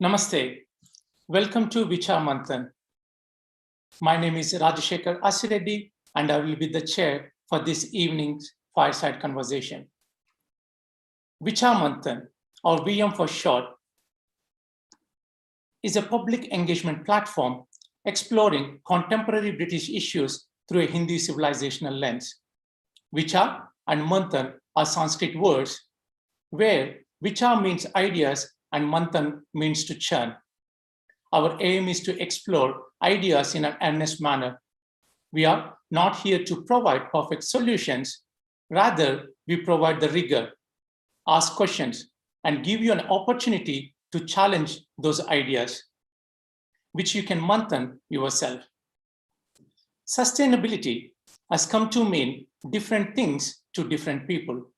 Namaste. Welcome to Vichar Manthan. My name is Rajashekar Asireddy, and I will be the chair for this evening's fireside conversation. Vichar Manthan, or VM for short, is a public engagement platform exploring contemporary British issues through a Hindu civilizational lens. Vichar and Manthan are Sanskrit words, where Vichar means ideas and Manthan means to churn. Our aim is to explore ideas in an earnest manner. We are not here to provide perfect solutions. Rather, we provide the rigor, ask questions, and give you an opportunity to challenge those ideas, which you can Manthan yourself. Sustainability has come to mean different things to different people.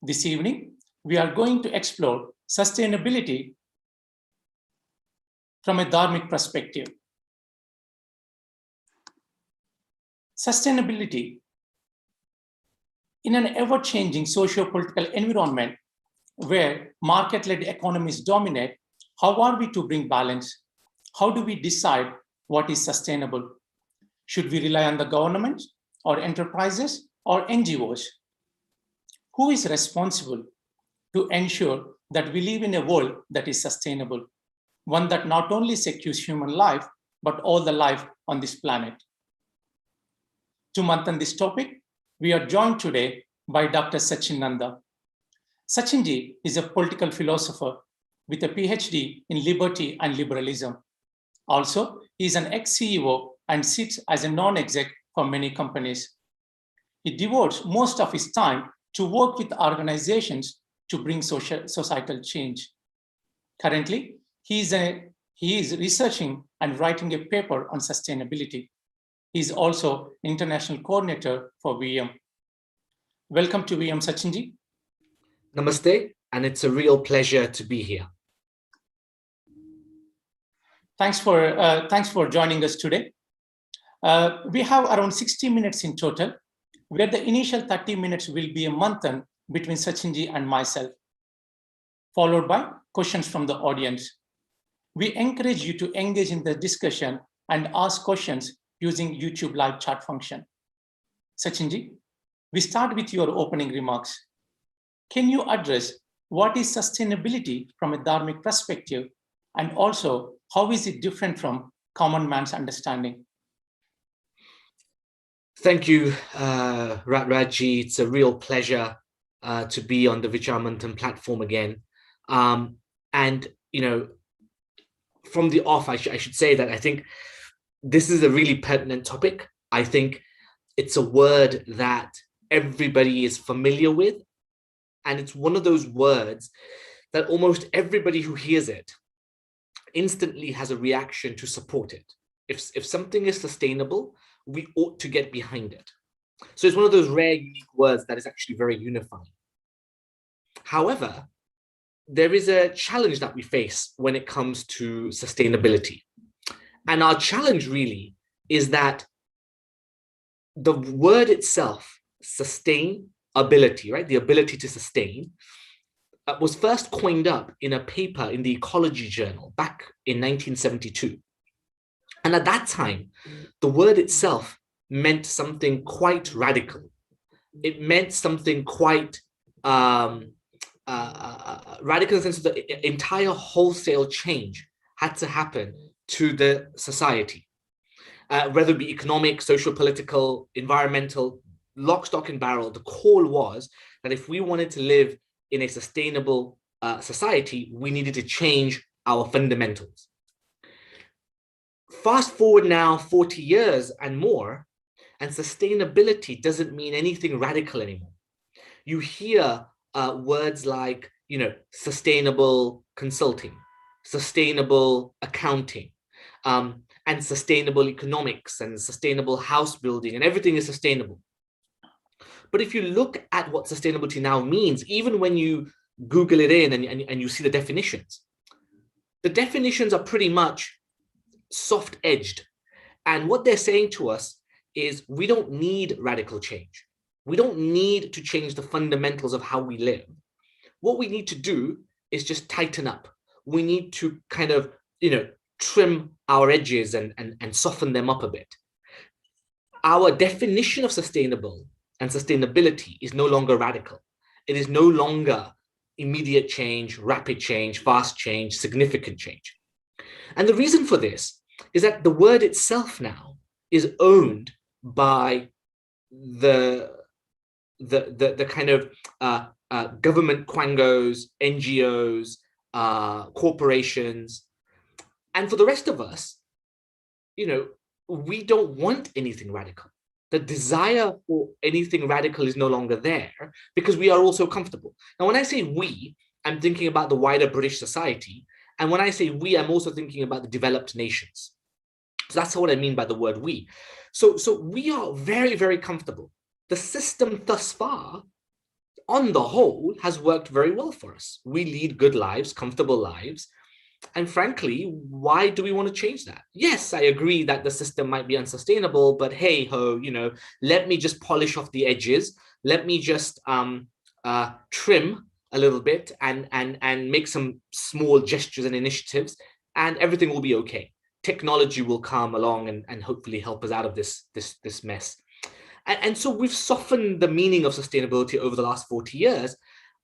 This evening, we are going to explore sustainability from a Dharmic perspective. Sustainability in an ever-changing socio-political environment where market-led economies dominate, how are we to bring balance? How do we decide what is sustainable? Should we rely on the government or enterprises or NGOs? Who is responsible to ensure that we live in a world that is sustainable, one that not only secures human life, but all the life on this planet? To Manthan this topic, we are joined today by Dr. Sachin Nandha. Sachinji is a political philosopher with a PhD in liberty and liberalism. Also, he is an ex-CEO and sits as a non-exec for many companies. He devotes most of his time to work with organizations to bring societal change. Currently, he is researching and writing a paper on sustainability. He is also international coordinator for VM. Welcome to VM, Sachinji. Namaste, and it's a real pleasure to be here. Thanks for joining us today. We have around 60 minutes in total, where the initial 30 minutes will be a Manthan between Sachinji and myself, followed by questions from the audience. We encourage you to engage in the discussion and ask questions using YouTube live chat function. Sachinji, we start with your opening remarks. Can you address what is sustainability from a Dharmic perspective, and also how is it different from common man's understanding? Thank you, Raji. It's a real pleasure to be on the Vichar Manthan platform again. And, you know, from the off, I should say that I think this is a really pertinent topic. I think it's a word that everybody is familiar with. And it's one of those words that almost everybody who hears it instantly has a reaction to support it. If something is sustainable, we ought to get behind it. So it's one of those rare, unique words that is actually very unifying. However, there is a challenge that we face when it comes to sustainability. And our challenge really is that the word itself, sustainability, right? The ability to sustain, was first coined up in a paper in the Ecology Journal back in 1972. And at that time, the word itself meant something quite radical. It meant something quite radical in the sense that the entire wholesale change had to happen to the society, whether it be economic, social, political, environmental, lock, stock, and barrel. The call was that if we wanted to live in a sustainable society, we needed to change our fundamentals. Fast forward now 40 years and more, and sustainability doesn't mean anything radical anymore. You hear words like, you know, sustainable consulting, sustainable accounting, and sustainable economics and sustainable house building, and everything is sustainable. But if you look at what sustainability now means, even when you Google it in and you see the definitions are pretty much soft-edged. And what they're saying to us is we don't need radical change. We don't need to change the fundamentals of how we live. What we need to do is just tighten up. we need to kind of, trim our edges and soften them up a bit. Our definition of sustainable and sustainability is no longer radical. It is no longer immediate change, rapid change, fast change, significant change. And the reason for this is that the word itself now is owned by the kind of government quangos, NGOs, corporations. And for the rest of us, we don't want anything radical. The desire for anything radical is no longer there because we are also comfortable. Now, when I say we, I'm thinking about the wider British society. And when I say we, I'm also thinking about the developed nations. So that's what I mean by the word we. So we are very, very comfortable. The system thus far, on the whole, has worked very well for us. We lead good lives, comfortable lives. And frankly, why do we want to change that? Yes, I agree that the system might be unsustainable, but hey ho, let me just polish off the edges. Let me just trim a little bit and make some small gestures and initiatives, and everything will be okay. Technology will come along and hopefully help us out of this mess. And so we've softened the meaning of sustainability over the last 40 years.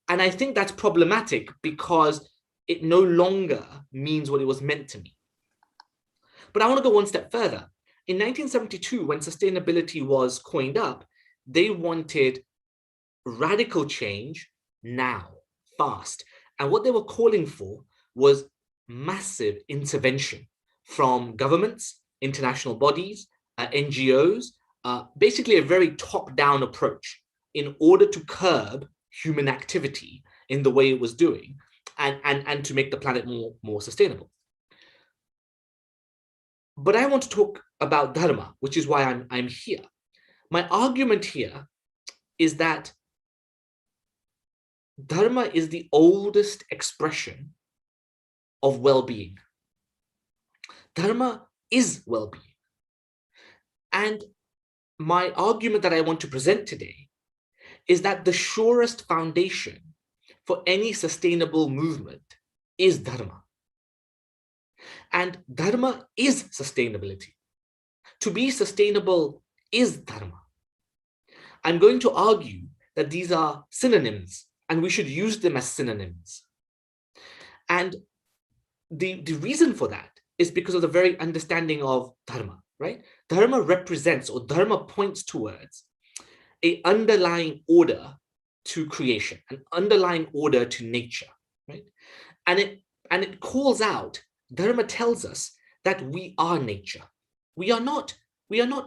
And I think that's problematic because it no longer means what it was meant to mean. But I want to go one step further. In 1972, when sustainability was coined up, they wanted radical change now, fast. And what they were calling for was massive intervention from governments, international bodies, NGOs, basically a very top-down approach in order to curb human activity in the way it was doing and to make the planet more sustainable. But I want to talk about Dharma, which is why I'm here. My argument here is that Dharma is the oldest expression of well-being. Dharma is well-being. And my argument that I want to present today is that the surest foundation for any sustainable movement is Dharma. And Dharma is sustainability. To be sustainable is Dharma. I'm going to argue that these are synonyms and we should use them as synonyms. And the reason for that is because of the very understanding of Dharma, right? Dharma represents, or Dharma points towards, an underlying order to creation, an underlying order to nature, right? And it calls out, Dharma tells us that we are nature. We are not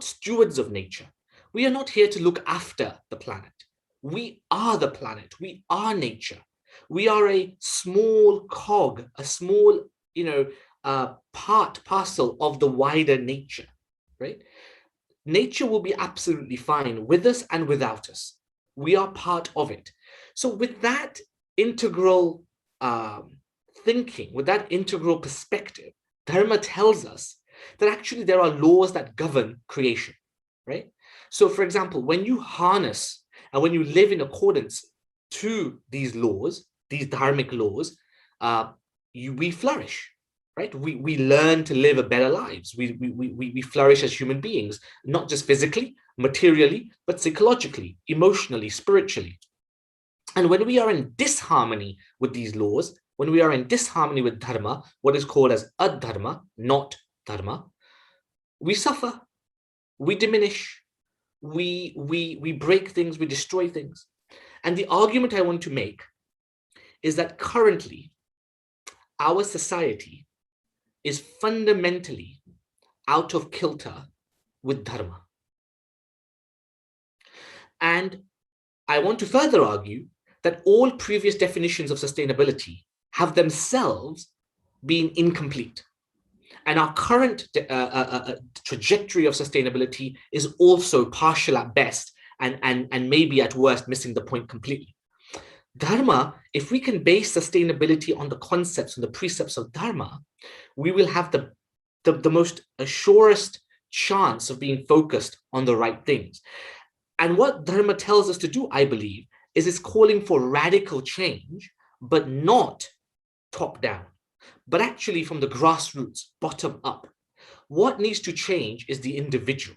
stewards of nature. We are not here to look after the planet. We are the planet. We are nature. We are a small cog, a small, parcel of the wider nature, right? Nature will be absolutely fine with us and without us. We are part of it. So with that integral thinking, with that integral perspective, Dharma tells us that actually there are laws that govern creation, right? So for example, when you harness and when you live in accordance to these laws, these dharmic laws, we flourish, right? We learn to live a better lives. We flourish as human beings, not just physically, materially, but psychologically, emotionally, spiritually. And when we are in disharmony with these laws, when we are in disharmony with Dharma, what is called as adharma, not Dharma, we suffer, we diminish, we break things, we destroy things. And the argument I want to make is that currently our society is fundamentally out of kilter with Dharma. And I want to further argue that all previous definitions of sustainability have themselves been incomplete. And our current trajectory of sustainability is also partial at best and maybe at worst missing the point completely. Dharma, if we can base sustainability on the concepts and the precepts of Dharma, we will have the most surest chance of being focused on the right things. And what Dharma tells us to do, I believe, is it's calling for radical change, but not top down. but actually from the grassroots, bottom up. What needs to change is the individual.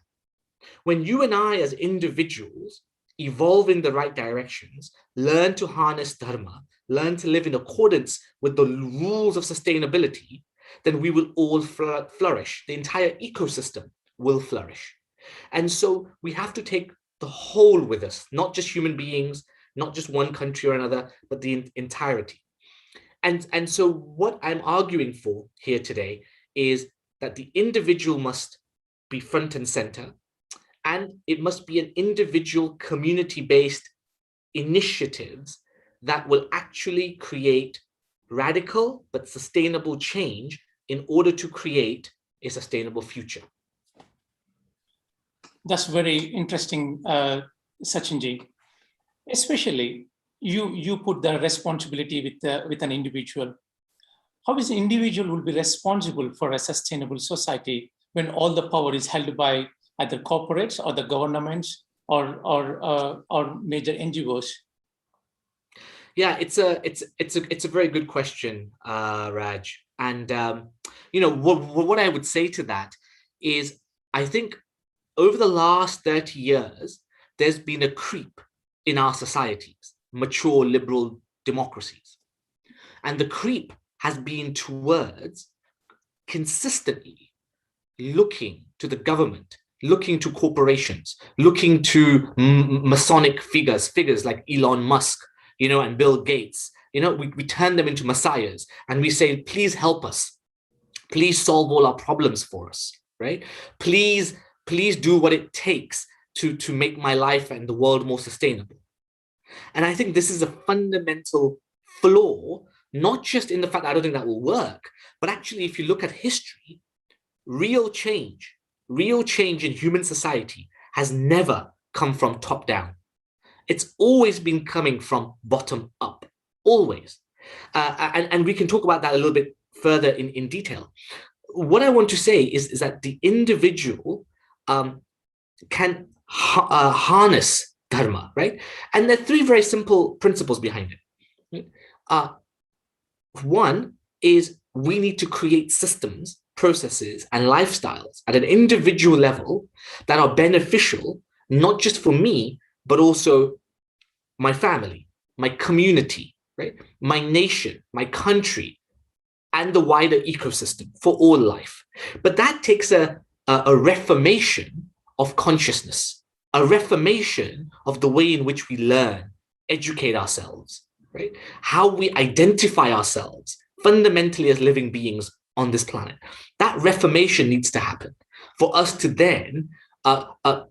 When you and I as individuals evolve in the right directions, learn to harness Dharma, learn to live in accordance with the rules of sustainability, then we will all flourish. The entire ecosystem will flourish. And so we have to take the whole with us, not just human beings, not just one country or another, but the entirety. And so what I'm arguing for here today is that the individual must be front and center, and it must be an individual community-based initiatives that will actually create radical but sustainable change in order to create a sustainable future. That's very interesting, Sachinji. Especially, you put the responsibility with an individual. How is the individual will be responsible for a sustainable society when all the power is held by either corporates or the governments or major NGOs? Yeah, it's a very good question, Raj. And what I would say to that is, I think over the last 30 years, there's been a creep in our societies, mature liberal democracies. And the creep has been towards consistently looking to the government, looking to corporations, looking to Masonic figures like Elon Musk, and Bill Gates. We turn them into messiahs and we say, please help us. Please solve all our problems for us, right? Please do what it takes to make my life and the world more sustainable. And I think this is a fundamental flaw, not just in the fact that I don't think that will work, but actually, if you look at history, real change in human society has never come from top down. It's always been coming from bottom up, always. And we can talk about that a little bit further in detail. What I want to say is that the individual can harness Dharma, right? And there are three very simple principles behind it. One is we need to create systems, processes, and lifestyles at an individual level that are beneficial, not just for me, but also my family, my community, right? My nation, my country, and the wider ecosystem for all life. But that takes a reformation of consciousness, a reformation of the way in which we learn, educate ourselves, right? How we identify ourselves fundamentally as living beings on this planet. That reformation needs to happen for us to then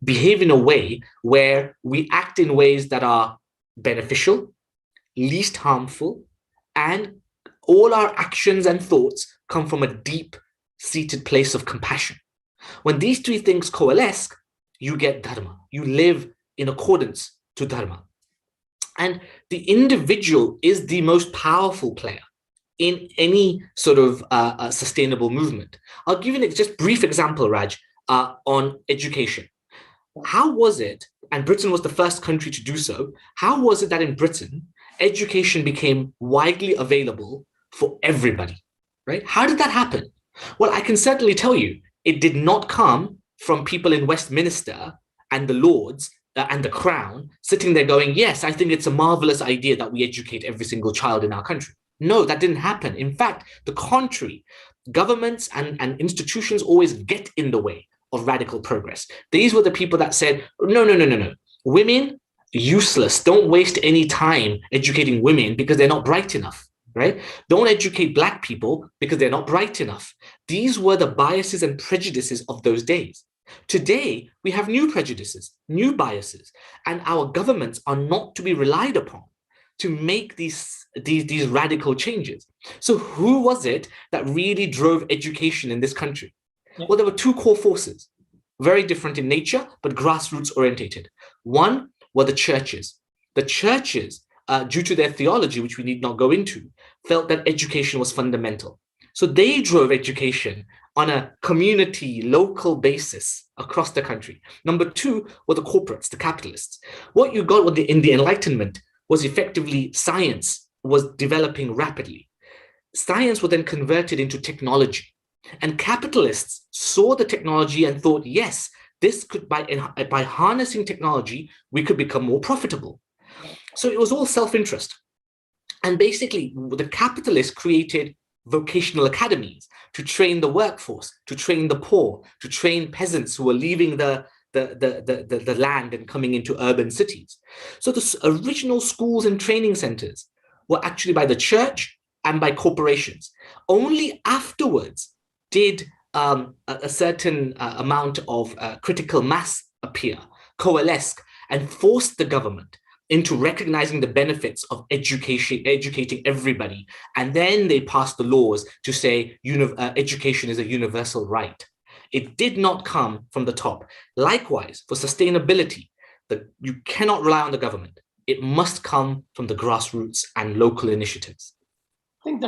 behave in a way where we act in ways that are beneficial, least harmful, and all our actions and thoughts come from a deep-seated place of compassion. When these three things coalesce, you get Dharma. You live in accordance to Dharma. And the individual is the most powerful player in any sort of sustainable movement. I'll give you just brief example, Raj, on education. How was it, and Britain was the first country to do so, how was it that in Britain, education became widely available for everybody, right? How did that happen? Well, I can certainly tell you, it did not come from people in Westminster and the Lords and the Crown sitting there going, yes, I think it's a marvelous idea that we educate every single child in our country. No, that didn't happen. In fact, the contrary, governments and institutions always get in the way of radical progress. These were the people that said, no. Women, useless. Don't waste any time educating women because they're not bright enough, right? Don't educate Black people because they're not bright enough. These were the biases and prejudices of those days. Today, we have new prejudices, new biases, and our governments are not to be relied upon to make these radical changes. So who was it that really drove education in this country? Yeah. Well, there were two core forces, very different in nature, but grassroots orientated. One were the churches. The churches, due to their theology, which we need not go into, felt that education was fundamental. So they drove education on a community, local basis across the country. Number two were the corporates, the capitalists. What you got in the Enlightenment was effectively science was developing rapidly. science was then converted into technology. And capitalists saw the technology and thought, yes, this could, by harnessing technology, we could become more profitable. So it was all self-interest. And basically, the capitalists created vocational academies to train the workforce, to train the poor, to train peasants who were leaving the land and coming into urban cities. So the original schools and training centers were actually by the church and by corporations. Only afterwards did a certain amount of critical mass appear, coalesce, and force the government into recognizing the benefits of educating everybody. And then they passed the laws to say education is a universal right. It did not come from the top. Likewise, for sustainability, you cannot rely on the government. It must come from the grassroots and local initiatives. I think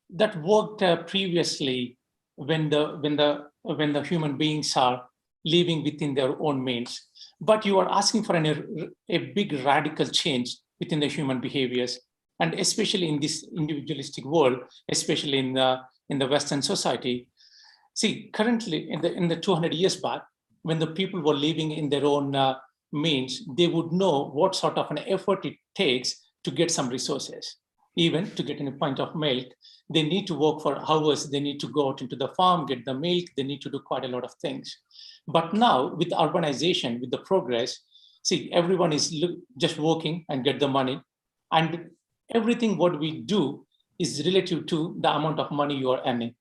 that worked previously when the human beings are living within their own means. But you are asking for a big radical change within the human behaviors, and especially in this individualistic world, especially in the Western society. See, currently in the 200 years back, when the people were living in their own means, they would know what sort of an effort it takes to get some resources. Even to get in a pint of milk, they need to work for hours. They need to go out into the farm, get the milk. They need to do quite a lot of things. But now with urbanization, with the progress, see, everyone is just working and get the money. And everything what we do is relative to the amount of money you are earning,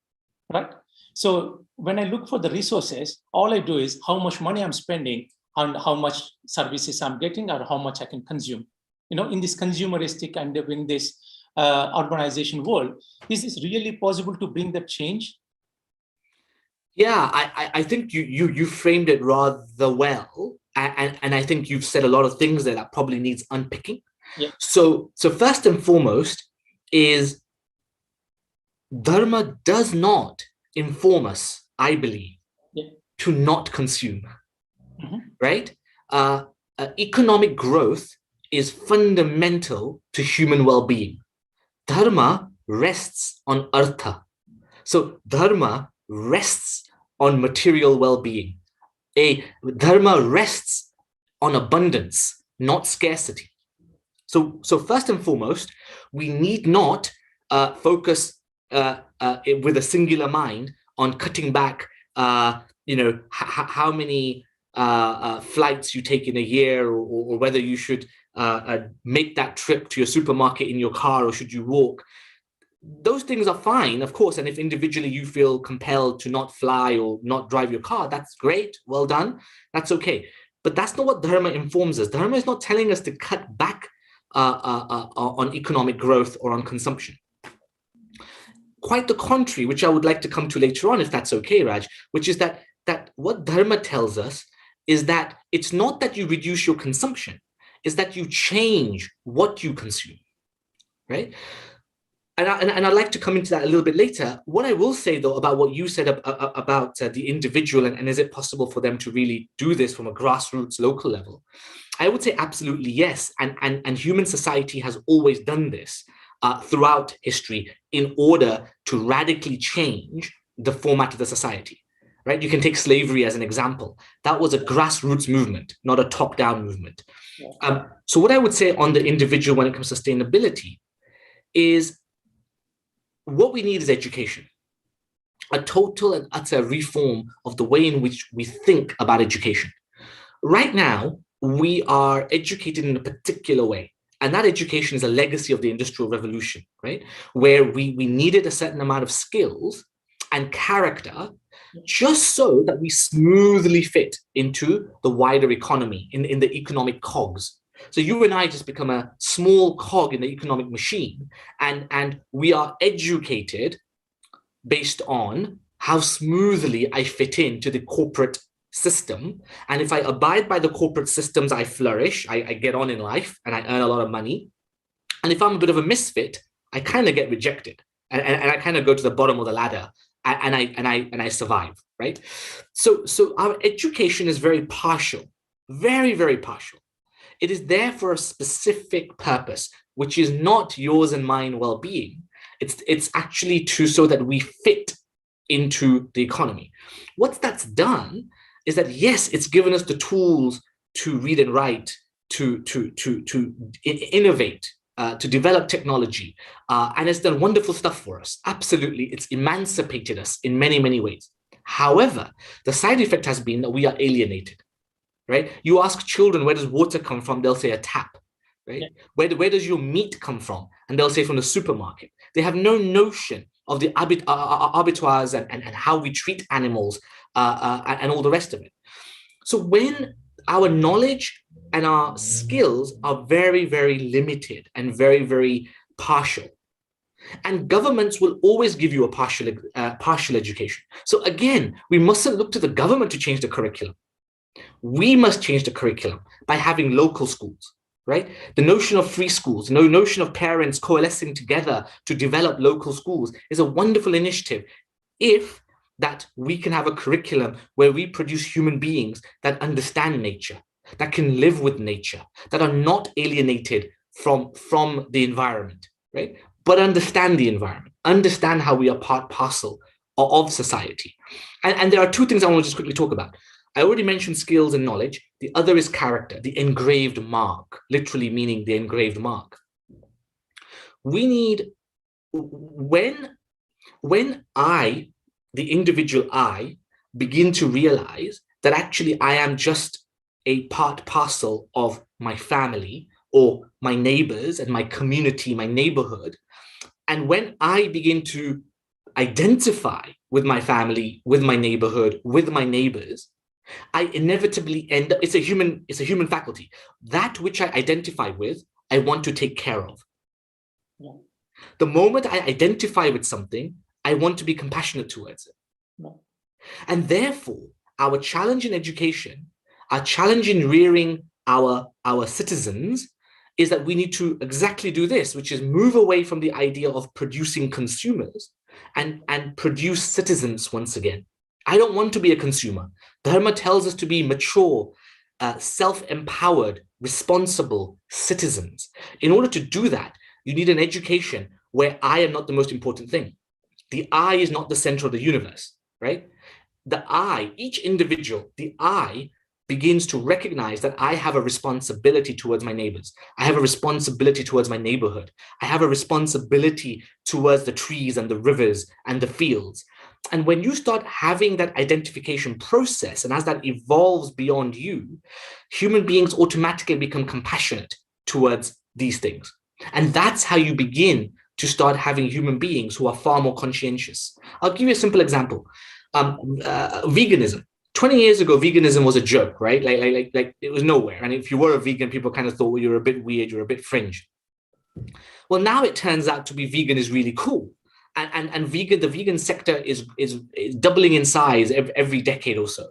right? So when I look for the resources, all I do is how much money I'm spending and how much services I'm getting or how much I can consume. In this consumeristic and in this urbanization world, is this really possible to bring that change? Yeah, I think you framed it rather well, and I think you've said a lot of things there that probably needs unpicking. Yeah. So first and foremost is Dharma does not inform us, I believe, to not consume, right? Economic growth is fundamental to human well-being. Dharma rests on artha. So Dharma rests on material well-being. Dharma rests on abundance, not scarcity. So first and foremost, we need not focus with a singular mind on cutting back, how many flights you take in a year, or whether you should make that trip to your supermarket in your car or should you walk. Those things are fine, of course, and if individually you feel compelled to not fly or not drive your car, that's great, well done, that's okay. But that's not what Dharma informs us. Dharma is not telling us to cut back on economic growth or on consumption. Quite the contrary, which I would like to come to later on, if that's okay, Raj, which is that what Dharma tells us is that it's not that you reduce your consumption, it's that you change what you consume, right? And I'd like to come into that a little bit later. What I will say, though, about what you said about the individual and is it possible for them to really do this from a grassroots local level, I would say absolutely yes. And human society has always done this throughout history in order to radically change the format of the society, right? You can take slavery as an example. That was a grassroots movement, not a top-down movement. So what I would say on the individual when it comes to sustainability is what we need is education, a total and utter reform of the way in which we think about education. Right now, we are educated in a particular way. And that education is a legacy of the Industrial Revolution, right? Where we needed a certain amount of skills and character just so that we smoothly fit into the wider economy, in the economic cogs. So you and I just become a small cog in the economic machine, and we are educated based on how smoothly I fit into the corporate system. And if I abide by the corporate systems, I flourish, I get on in life, and I earn a lot of money. And if I'm a bit of a misfit, I kind of get rejected, and I kind of go to the bottom of the ladder, and I survive, right? So our education is very partial, very, very partial. It is there for a specific purpose, which is not yours and mine well-being. It's actually so that we fit into the economy. What that's done is that, yes, it's given us the tools to read and write, to innovate, to develop technology, and it's done wonderful stuff for us. Absolutely, it's emancipated us in many, many ways. However, the side effect has been that we are alienated, right? You ask children, where does water come from? They'll say a tap, right? Yeah. Where does your meat come from? And they'll say from the supermarket. They have no notion of the abattoirs and how we treat animals and all the rest of it. So when our knowledge and our skills are very, very limited and very, very partial, and governments will always give you a partial education. So again, we mustn't look to the government to change the curriculum. We must change the curriculum by having local schools, right? The notion of free schools, no notion of parents coalescing together to develop local schools is a wonderful initiative, if that we can have a curriculum where we produce human beings that understand nature, that can live with nature, that are not alienated from the environment, right? But understand the environment, understand how we are part parcel of society. And there are two things I want to just quickly talk about. I already mentioned skills and knowledge. The other is character, the engraved mark, literally meaning the engraved mark. We need, when I, the individual I, begin to realize that actually I am just a part parcel of my family or my neighbors and my community, my neighborhood, and when I begin to identify with my family, with my neighborhood, with my neighbors, I inevitably end up, it's a human faculty. That which I identify with, I want to take care of. Yeah. The moment I identify with something, I want to be compassionate towards it. Yeah. And therefore, our challenge in education, our challenge in rearing our citizens, is that we need to exactly do this, which is move away from the idea of producing consumers and produce citizens once again. I don't want to be a consumer. Dharma tells us to be mature, self-empowered, responsible citizens. In order to do that, you need an education where I am not the most important thing. The I is not the center of the universe, right? The I, each individual, the I begins to recognize that I have a responsibility towards my neighbors. I have a responsibility towards my neighborhood. I have a responsibility towards the trees and the rivers and the fields. And when you start having that identification process, and as that evolves beyond you, human beings automatically become compassionate towards these things. And that's how you begin to start having human beings who are far more conscientious. I'll give you a simple example. Veganism. 20 years ago, veganism was a joke, right? Like it was nowhere. And if you were a vegan, people kind of thought, well, you're a bit weird, you're a bit fringe. Well, now it turns out to be vegan is really cool. And the vegan sector is doubling in size every decade or so.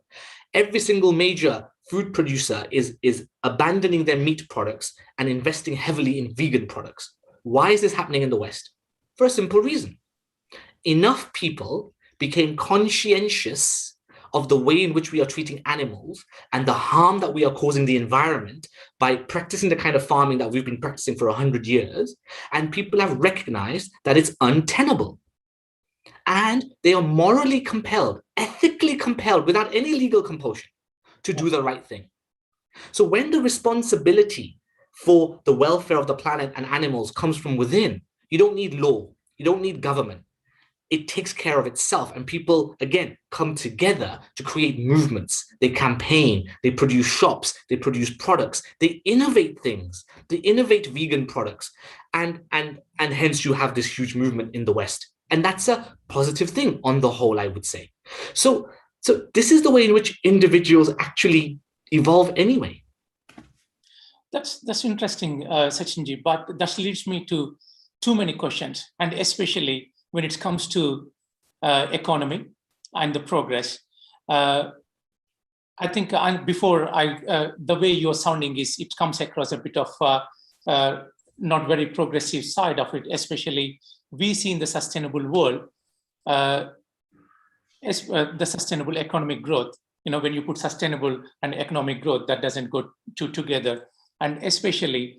Every single major food producer is abandoning their meat products and investing heavily in vegan products. Why is this happening in the West? For a simple reason. Enough people became conscientious of the way in which we are treating animals and the harm that we are causing the environment by practicing the kind of farming that we've been practicing for 100 years. And people have recognized that it's untenable. And they are morally compelled, ethically compelled, without any legal compulsion, to do the right thing. So when the responsibility for the welfare of the planet and animals comes from within, you don't need law, you don't need government. It takes care of itself. And people, again, come together to create movements. They campaign, they produce shops, they produce products, they innovate things, they innovate vegan products. And hence you have this huge movement in the West. And that's a positive thing on the whole, I would say. So this is the way in which individuals actually evolve anyway. That's interesting, Sachinji, but that leads me to too many questions, and especially when it comes to economy and the progress. I think the way you're sounding is, it comes across a bit of not very progressive side of it, especially we see in the sustainable world, the sustainable economic growth. When you put sustainable and economic growth, that doesn't go together. And especially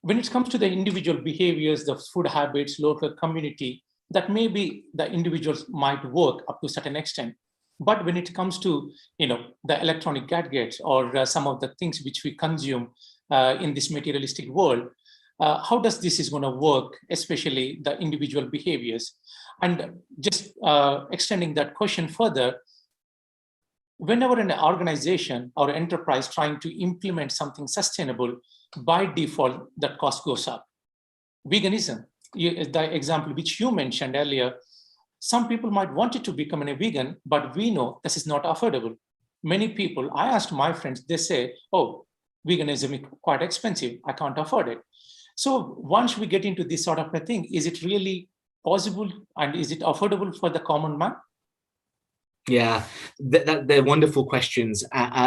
When it comes to the individual behaviors, the food habits, local community, that maybe the individuals might work up to a certain extent. But when it comes to the electronic gadgets or some of the things which we consume in this materialistic world, how does this is going to work, especially the individual behaviors? And just extending that question further, whenever an organization or enterprise trying to implement something sustainable, by default, that cost goes up. Veganism, the example which you mentioned earlier, some people might want it to become a vegan, but we know this is not affordable. Many people, I asked my friends, they say, oh, veganism is quite expensive, I can't afford it. So once we get into this sort of a thing, is it really possible and is it affordable for the common man? Yeah, they're wonderful questions.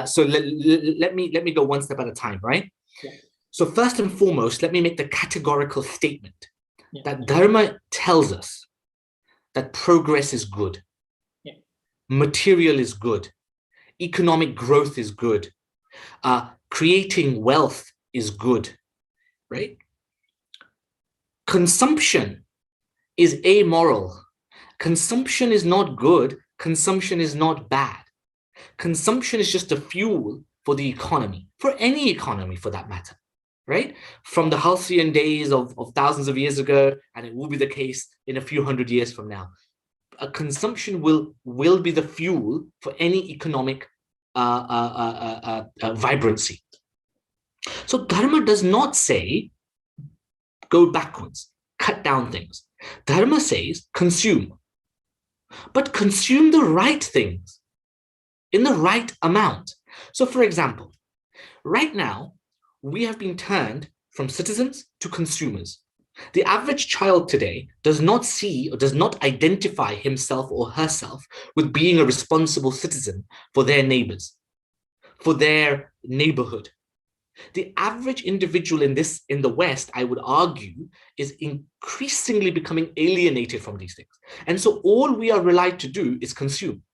So let me go one step at a time, right? Yeah. So first and foremost, let me make the categorical statement that Yeah. Dharma tells us that progress is good, material is good, economic growth is good, creating wealth is good, right? Consumption is amoral. Consumption is not good. Consumption is not bad. Consumption is just a fuel for the economy, for any economy for that matter, right? From the halcyon days of thousands of years ago, and it will be the case in a few hundred years from now. Consumption will be the fuel for any economic vibrancy. So Dharma does not say go backwards, cut down things. Dharma says consume, but consume the right things in the right amount. So for example, right now, we have been turned from citizens to consumers. The average child today does not see or does not identify himself or herself with being a responsible citizen for their neighbors, for their neighborhood. The average individual in the West, I would argue, is increasingly becoming alienated from these things. And so all we are relied to do is consume.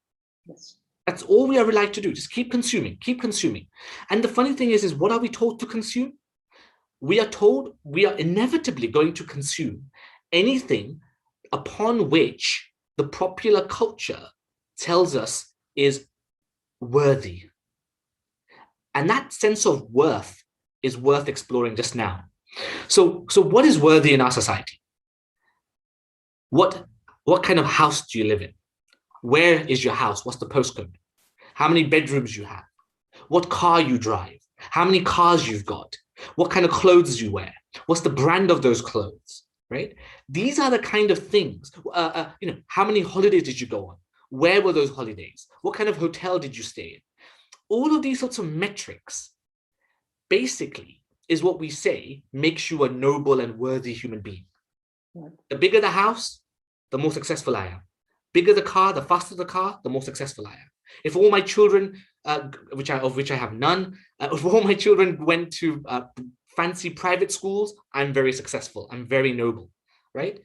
Yes. That's all we are relied to do. Just keep consuming, keep consuming. And the funny thing is what are we told to consume? We are told we are inevitably going to consume anything upon which the popular culture tells us is worthy. And that sense of worth is worth exploring just now. So what is worthy in our society? What kind of house do you live in? Where is your house? What's the postcode? How many bedrooms you have? What car you drive? How many cars you've got? What kind of clothes you wear? What's the brand of those clothes, right? These are the kind of things, how many holidays did you go on? Where were those holidays? What kind of hotel did you stay in? All of these sorts of metrics basically is what we say makes you a noble and worthy human being. Right. The bigger the house, the more successful I am. Bigger the car, the faster the car, the more successful I am. If all my children, of which I have none, if all my children went to fancy private schools, I'm very successful. I'm very noble, right?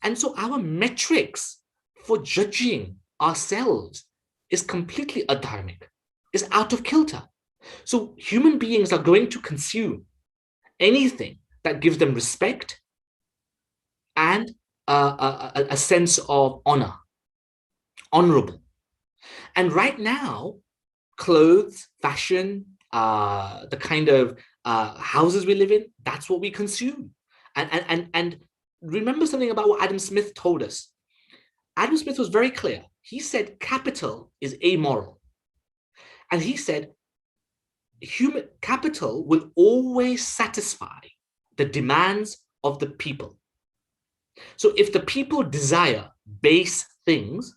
And so our metrics for judging ourselves is completely adharmic, is out of kilter. So human beings are going to consume anything that gives them respect and a sense of honor, honorable. And right now, clothes, fashion, the kind of houses we live in, that's what we consume. And remember something about what Adam Smith told us. Adam Smith was very clear. He said capital is amoral. And he said human capital will always satisfy the demands of the people. So if the people desire base things,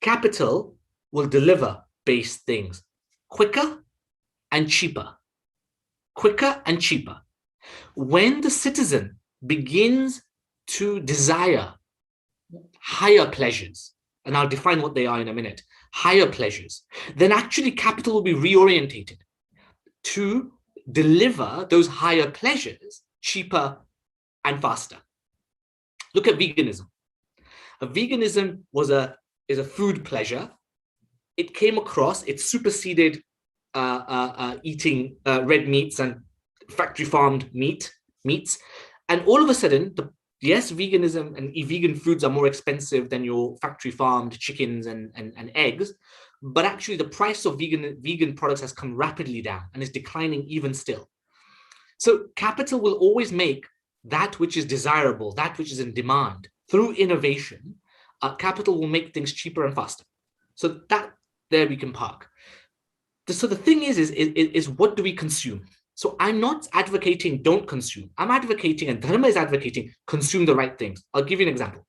capital will deliver base things quicker and cheaper. Quicker and cheaper. When the citizen begins to desire higher pleasures, and I'll define what they are in a minute, higher pleasures, then actually capital will be reorientated to deliver those higher pleasures cheaper and faster. Look at veganism. Veganism is a food pleasure. It came across, it superseded eating red meats and factory farmed meat, meats. And all of a sudden, yes, veganism and vegan foods are more expensive than your factory farmed chickens and eggs, but actually the price of vegan products has come rapidly down and is declining even still. So capital will always make that which is desirable, that which is in demand, through innovation. Capital will make things cheaper and faster. So that there we can park. So the thing is what do we consume? So I'm not advocating don't consume. I'm advocating, and Dharma is advocating, consume the right things. I'll give you an example.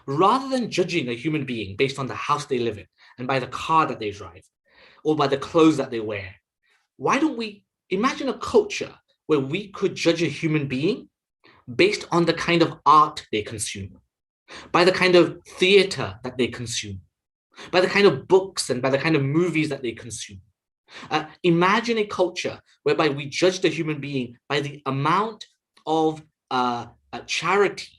Rather than judging a human being based on the house they live in and by the car that they drive or by the clothes that they wear, why don't we imagine a culture where we could judge a human being based on the kind of art they consume, by the kind of theater that they consume, by the kind of books and by the kind of movies that they consume. Imagine a culture whereby we judge the human being by the amount of charity,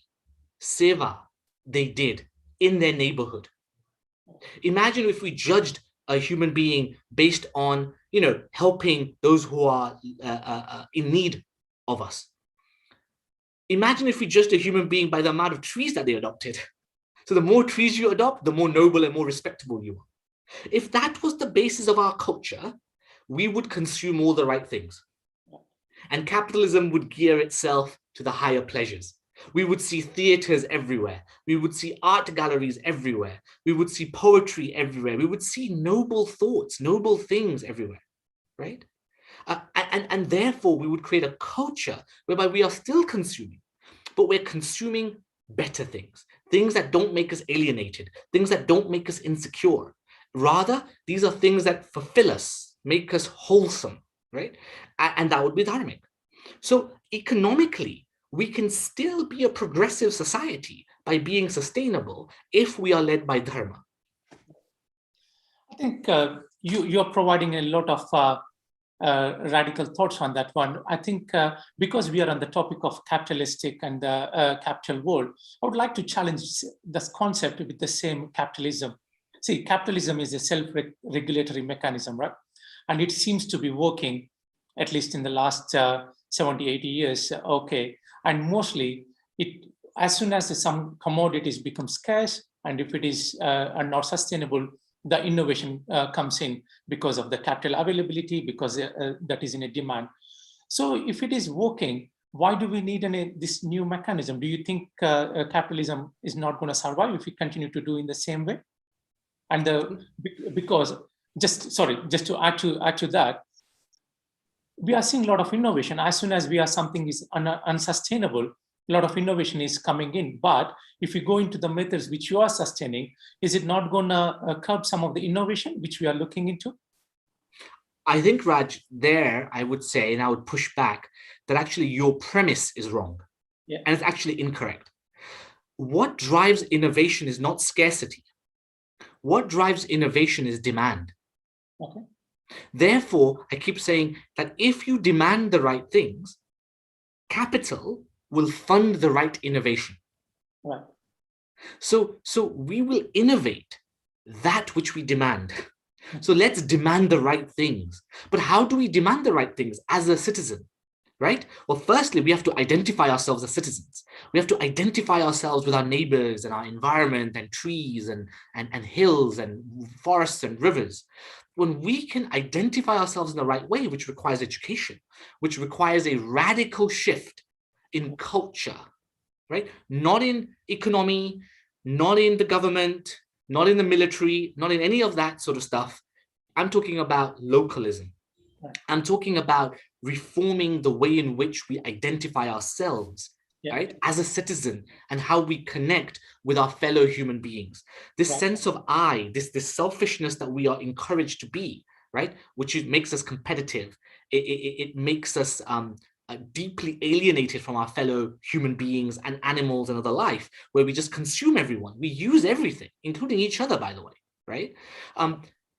seva, they did in their neighborhood. Imagine if we judged a human being based on, helping those who are in need of us. Imagine if we judged a human being by the amount of trees that they adopted. So the more trees you adopt, the more noble and more respectable you are. If that was the basis of our culture, we would consume all the right things. And capitalism would gear itself to the higher pleasures. We would see theaters everywhere. We would see art galleries everywhere. We would see poetry everywhere. We would see noble thoughts, noble things everywhere, right? And therefore, we would create a culture whereby we are still consuming, but we're consuming better things, things that don't make us alienated, things that don't make us insecure. Rather, these are things that fulfill us, make us wholesome, right? And that would be dharmic. So economically, we can still be a progressive society by being sustainable if we are led by dharma. I think you're providing a lot of radical thoughts on that one. I think because we are on the topic of capitalistic and the capital world, I would like to challenge this concept with the same capitalism. See, capitalism is a self-regulatory mechanism, right? And it seems to be working, at least in the last 70, 80 years, okay. And mostly, as soon as some commodities become scarce, and if it is not sustainable, the innovation comes in because of the capital availability, because that is in a demand. So if it is working, why do we need this new mechanism? Do you think capitalism is not going to survive if we continue to do in the same way? And because just to add to that, we are seeing a lot of innovation. As soon as something is unsustainable, a lot of innovation is coming in. But if you go into the methods which you are sustaining, is it not going to curb some of the innovation which we are looking into? I think, Raj, there I would say, and I would push back, that actually your premise is wrong. Yeah. And it's actually incorrect. What drives innovation is not scarcity. What drives innovation is demand. Okay. Therefore, I keep saying that if you demand the right things, capital will fund the right innovation. Right. So we will innovate that which we demand. So let's demand the right things. But how do we demand the right things as a citizen, right? Well, firstly, we have to identify ourselves as citizens. We have to identify ourselves with our neighbors and our environment and trees and hills and forests and rivers. When we can identify ourselves in the right way, which requires education, which requires a radical shift in culture, right? Not in economy, not in the government, not in the military, not in any of that sort of stuff. I'm talking about localism. I'm talking about reforming the way in which we identify ourselves, right, as a citizen, and how we connect with our fellow human beings. This sense of I, this selfishness that we are encouraged to be, right, which makes us competitive. It makes us deeply alienated from our fellow human beings and animals and other life, where we just consume everyone. We use everything, including each other, by the way, right?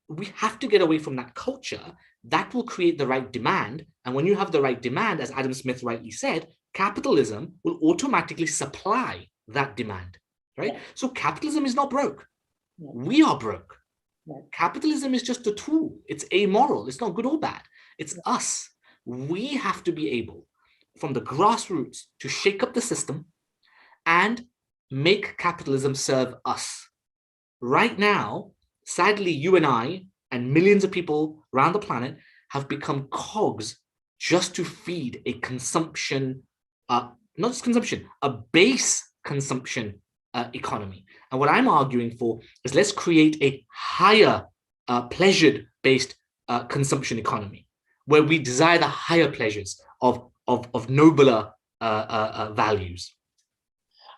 We have to get away from that culture. That will create the right demand. And when you have the right demand, as Adam Smith rightly said, capitalism will automatically supply that demand, right? So capitalism is not broke. We are broke. Capitalism is just a tool. It's amoral. It's not good or bad. It's us. We have to be able, from the grassroots to shake up the system and make capitalism serve us. Right now, sadly, you and I and millions of people around the planet have become cogs just to feed a consumption, not just consumption, a base consumption economy. And what I'm arguing for is let's create a higher pleasure-based consumption economy where we desire the higher pleasures of nobler values.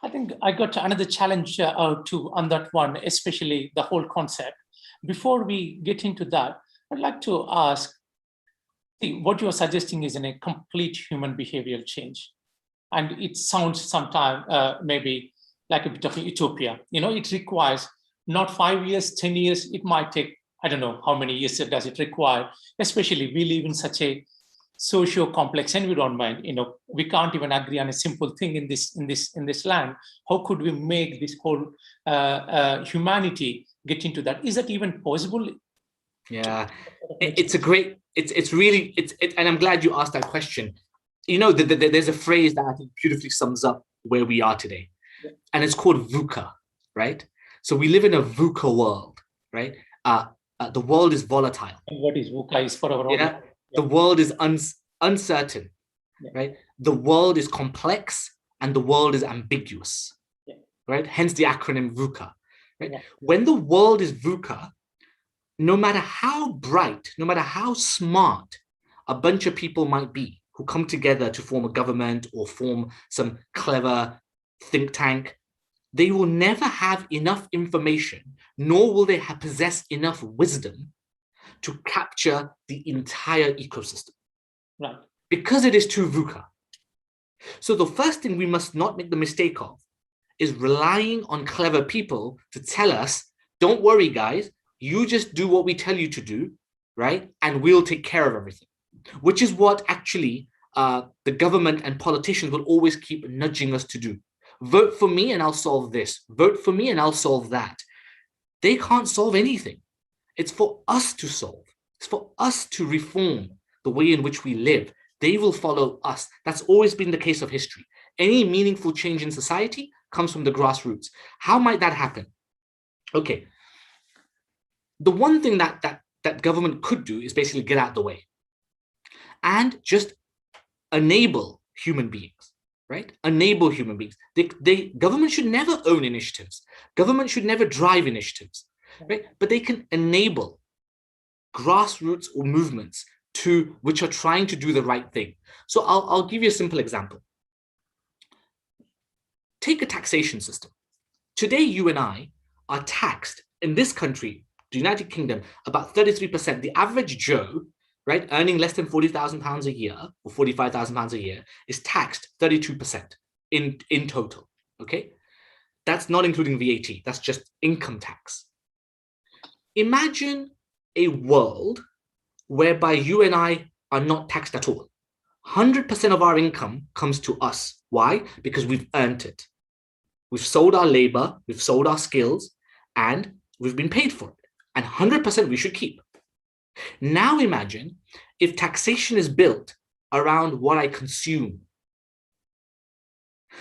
I think I got another challenge too on that one, especially the whole concept. Before we get into that, I'd like to ask, what you're suggesting is a complete human behavioral change. And it sounds sometimes maybe like a bit of a utopia. It requires not 5 years, 10 years. It might take, I don't know how many years does it require, especially we live in such a socio-complex environment. We can't even agree on a simple thing in this land. How could we make this whole humanity get into that? Is that even possible? Yeah, it's a great, it's really, and I'm glad you asked that question. There's a phrase that I think beautifully sums up where we are today, and it's called VUCA, right? So we live in a VUCA world, right? The world is volatile. And what is VUCA is for our audience? Yeah? The world is uncertain, right? The world is complex and the world is ambiguous, right? Hence the acronym VUCA, right? When the world is VUCA, no matter how bright, no matter how smart a bunch of people might be who come together to form a government or form some clever think tank, they will never have enough information, nor will they possess enough wisdom to capture the entire ecosystem. Right. Because it is too VUCA. So the first thing we must not make the mistake of is relying on clever people to tell us, don't worry, guys, you just do what we tell you to do, right? And we'll take care of everything, which is what actually the government and politicians will always keep nudging us to do. Vote for me and I'll solve this. Vote for me and I'll solve that. They can't solve anything. It's for us to solve. It's for us to reform the way in which we live. They will follow us. That's always been the case of history. Any meaningful change in society comes from the grassroots. How might that happen? Okay. The one thing that government could do is basically get out of the way and just enable human beings, right? Enable human beings. Government should never own initiatives. Government should never drive initiatives, right? But they can enable grassroots or movements which are trying to do the right thing. So I'll give you a simple example. Take a taxation system. Today, you and I are taxed in this country, the United Kingdom, about 33%. The average Joe, right, earning less than £40,000 a year or £45,000 a year is taxed 32% in total, okay? That's not including VAT, that's just income tax. Imagine a world whereby you and I are not taxed at all. 100% of our income comes to us. Why? Because we've earned it. We've sold our labor, we've sold our skills, and we've been paid for it. And 100% we should keep. Now imagine if taxation is built around what I consume.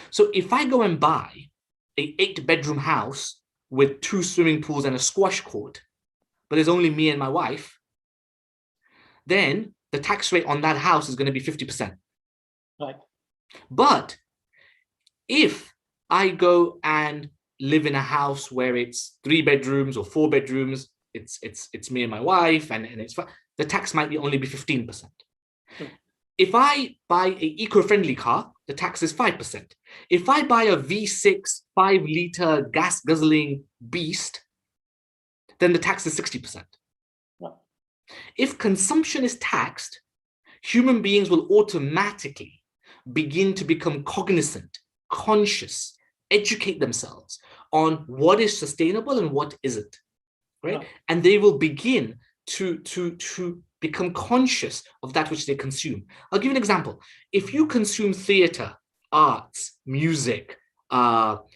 So if I go and buy an 8-bedroom house with 2 swimming pools and a squash court, but there's only me and my wife, then the tax rate on that house is going to be 50%. Right. But if I go and live in a house where it's 3 bedrooms or 4 bedrooms, it's me and my wife, and it's the tax might only be 15%. If I buy an eco-friendly car, the tax is 5%. If I buy a V6 5-liter gas guzzling beast, then the tax is 60%. If consumption is taxed, human beings will automatically begin to become cognizant, conscious, educate themselves on what is sustainable and what isn't, right? And they will begin to become conscious of that which they consume. I'll give you an example. If you consume theater, arts, music, if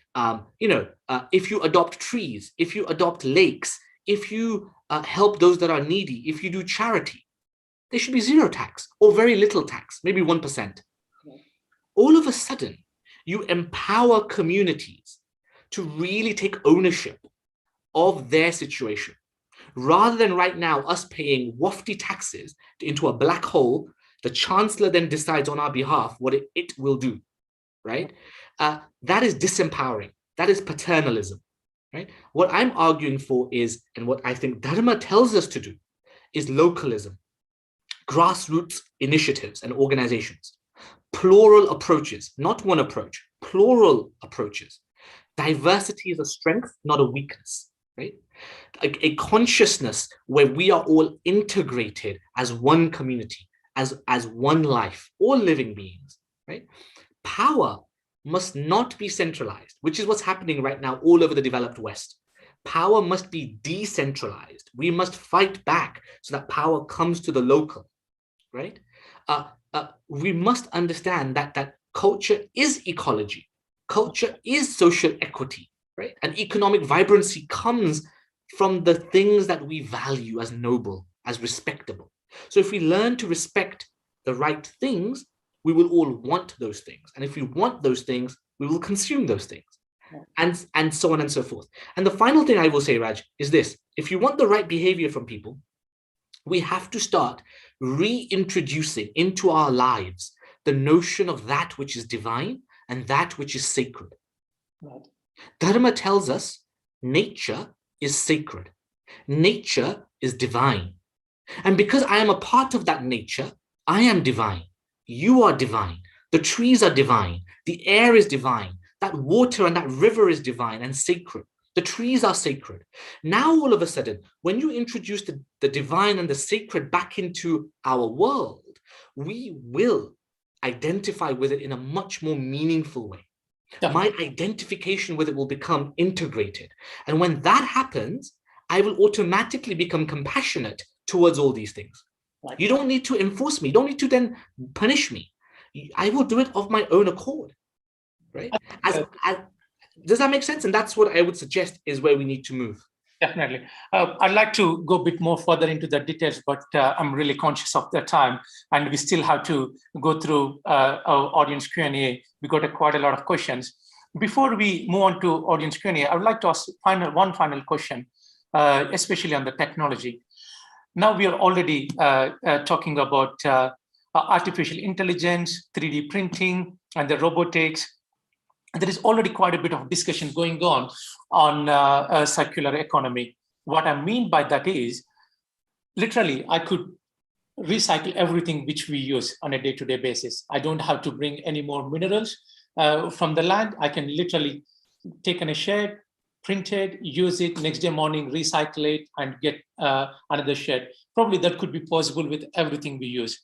you adopt trees, if you adopt lakes, if you help those that are needy, if you do charity, there should be 0 tax or very little tax, maybe 1%. all of a sudden, you empower communities to really take ownership of their situation, rather than right now us paying wafty taxes into a black hole. The chancellor then decides on our behalf what it will do, right? That is disempowering. That is paternalism, right? What I'm arguing for is, and what I think Dharma tells us to do, is localism, grassroots initiatives and organizations, plural approaches, not one approach, plural approaches. Diversity is a strength, not a weakness, right? A consciousness where we are all integrated as one community, as one life, all living beings, right? Power must not be centralized, which is what's happening right now all over the developed West. Power must be decentralized. We must fight back so that power comes to the local, right? We must understand that culture is ecology. Culture is social equity, right? And economic vibrancy comes from the things that we value as noble, as respectable. So if we learn to respect the right things, we will all want those things. And if we want those things, we will consume those things. And so on and so forth. And the final thing I will say, Raj, is this. If you want the right behavior from people, we have to start reintroducing into our lives the notion of that which is divine and that which is sacred. Right. Dharma tells us nature is sacred. Nature is divine. And because I am a part of that nature, I am divine. You are divine. The trees are divine. The air is divine. That water and that river is divine and sacred. The trees are sacred. Now, all of a sudden, when you introduce the divine and the sacred back into our world, we will identify with it in a much more meaningful way. My identification with it will become integrated. And when that happens, I will automatically become compassionate towards all these things. Right. You don't need to enforce me. You don't need to then punish me. I will do it of my own accord. Right? Does that make sense? And that's what I would suggest is where we need to move. Definitely. I'd like to go a bit more further into the details, but I'm really conscious of the time, and we still have to go through our audience Q&A. We got quite a lot of questions. Before we move on to audience Q&A, I would like to ask one final question, especially on the technology. Now we are already talking about artificial intelligence, 3D printing, and the robotics. There is already quite a bit of discussion going on a circular economy. What I mean by that is, literally, I could recycle everything which we use on a day-to-day basis. I don't have to bring any more minerals from the land. I can literally take in a shed, print it, use it, next day morning, recycle it, and get another shed. Probably that could be possible with everything we use.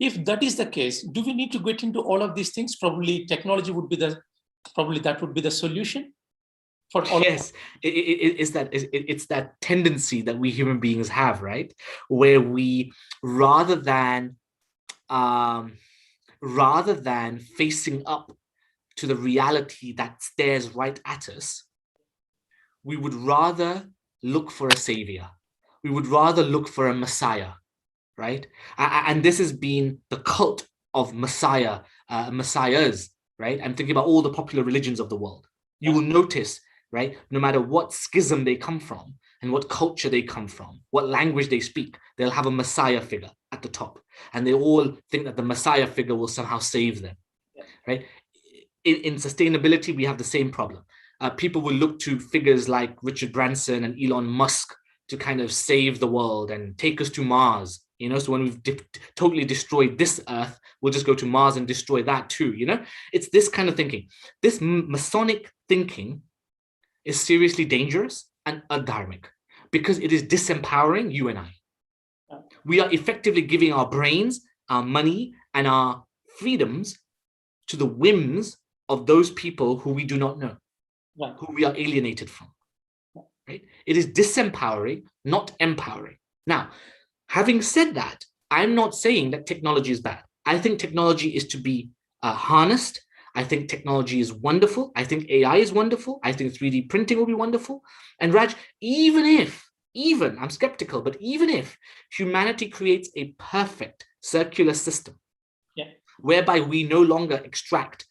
If that is the case, do we need to get into all of these things? Probably technology would be that would be the solution for all. Yes, it's that tendency that we human beings have, right? Where we, rather than facing up to the reality that stares right at us, we would rather look for a savior. We would rather look for a messiah, right? And this has been the cult of messiahs, right? I'm thinking about all the popular religions of the world. You will notice, right, no matter what schism they come from and what culture they come from, what language they speak, they'll have a messiah figure at the top. And they all think that the messiah figure will somehow save them, right? In sustainability, we have the same problem. People will look to figures like Richard Branson and Elon Musk to kind of save the world and take us to Mars. So when we've totally destroyed this Earth, we'll just go to Mars and destroy that too. It's this kind of thinking. This Masonic thinking is seriously dangerous and adharmic because it is disempowering you and I. We are effectively giving our brains, our money, and our freedoms to the whims of those people who we do not know, who we are alienated from. Right? It is disempowering, not empowering. Now, having said that, I'm not saying that technology is bad. I think technology is to be harnessed. I think technology is wonderful. I think AI is wonderful. I think 3D printing will be wonderful. And Raj, I'm skeptical, but even if humanity creates a perfect circular system, whereby we no longer extract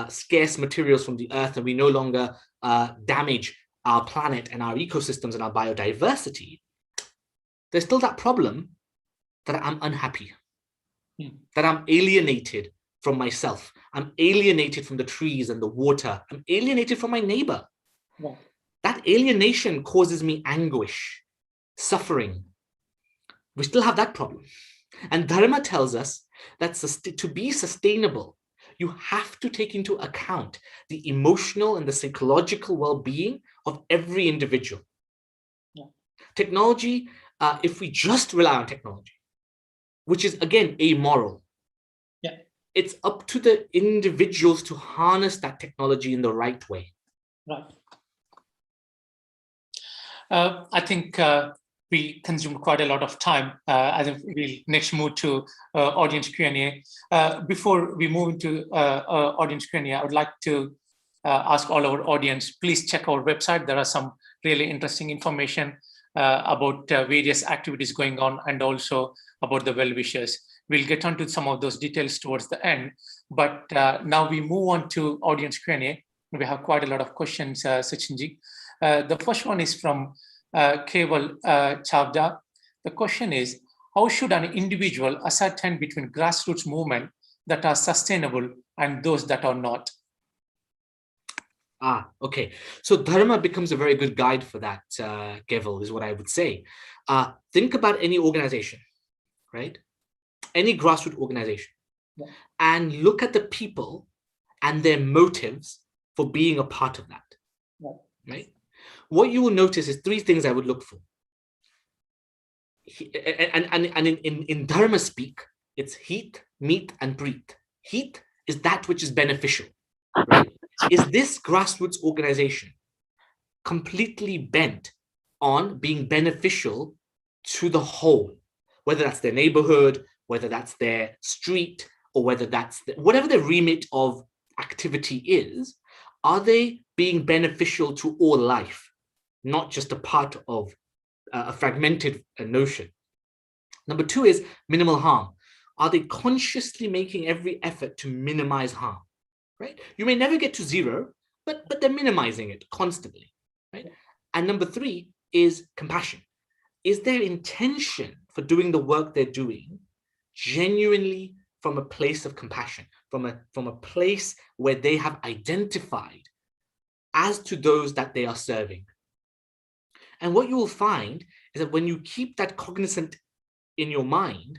scarce materials from the earth, and we no longer damage our planet and our ecosystems and our biodiversity, there's still that problem that I'm unhappy, that I'm alienated from myself. I'm alienated from the trees and the water. I'm alienated from my neighbor. Yeah. That alienation causes me anguish, suffering. We still have that problem. And Dharma tells us that to be sustainable, you have to take into account the emotional and the psychological well-being of every individual. Yeah. Technology, if we just rely on technology, which is again amoral, yeah, it's up to the individuals to harness that technology in the right way. Right. I think we consumed quite a lot of time. I think we'll next move to audience Q&A. Before we move into audience Q&A, I would like to ask all our audience, please check our website. There are some really interesting information about various activities going on, and also about the well-wishers. We'll get onto some of those details towards the end. But now we move on to audience Q&A. We have quite a lot of questions, Sachinji. The first one is from Keval Chavda. The question is, how should an individual ascertain between grassroots movement that are sustainable and those that are not? Okay. So Dharma becomes a very good guide for that, Keval, is what I would say. Think about any organization, right? Any grassroots organization, yeah, and look at the people and their motives for being a part of that, yeah, right? What you will notice is three things I would look for. And in Dharma speak, it's heat, meet, and breathe. Heat is that which is beneficial, right? Is this grassroots organization completely bent on being beneficial to the whole, whether that's their neighborhood, whether that's their street, or whether that's whatever the remit of activity is? Are they being beneficial to all life, not just a part of a fragmented notion? Number two is minimal harm. Are they consciously making every effort to minimize harm? Right? You may never get to zero, but they're minimizing it constantly, right? And number three is compassion. Is their intention for doing the work they're doing genuinely from a place of compassion, from a place where they have identified as to those that they are serving? And what you will find is that when you keep that cognizant in your mind,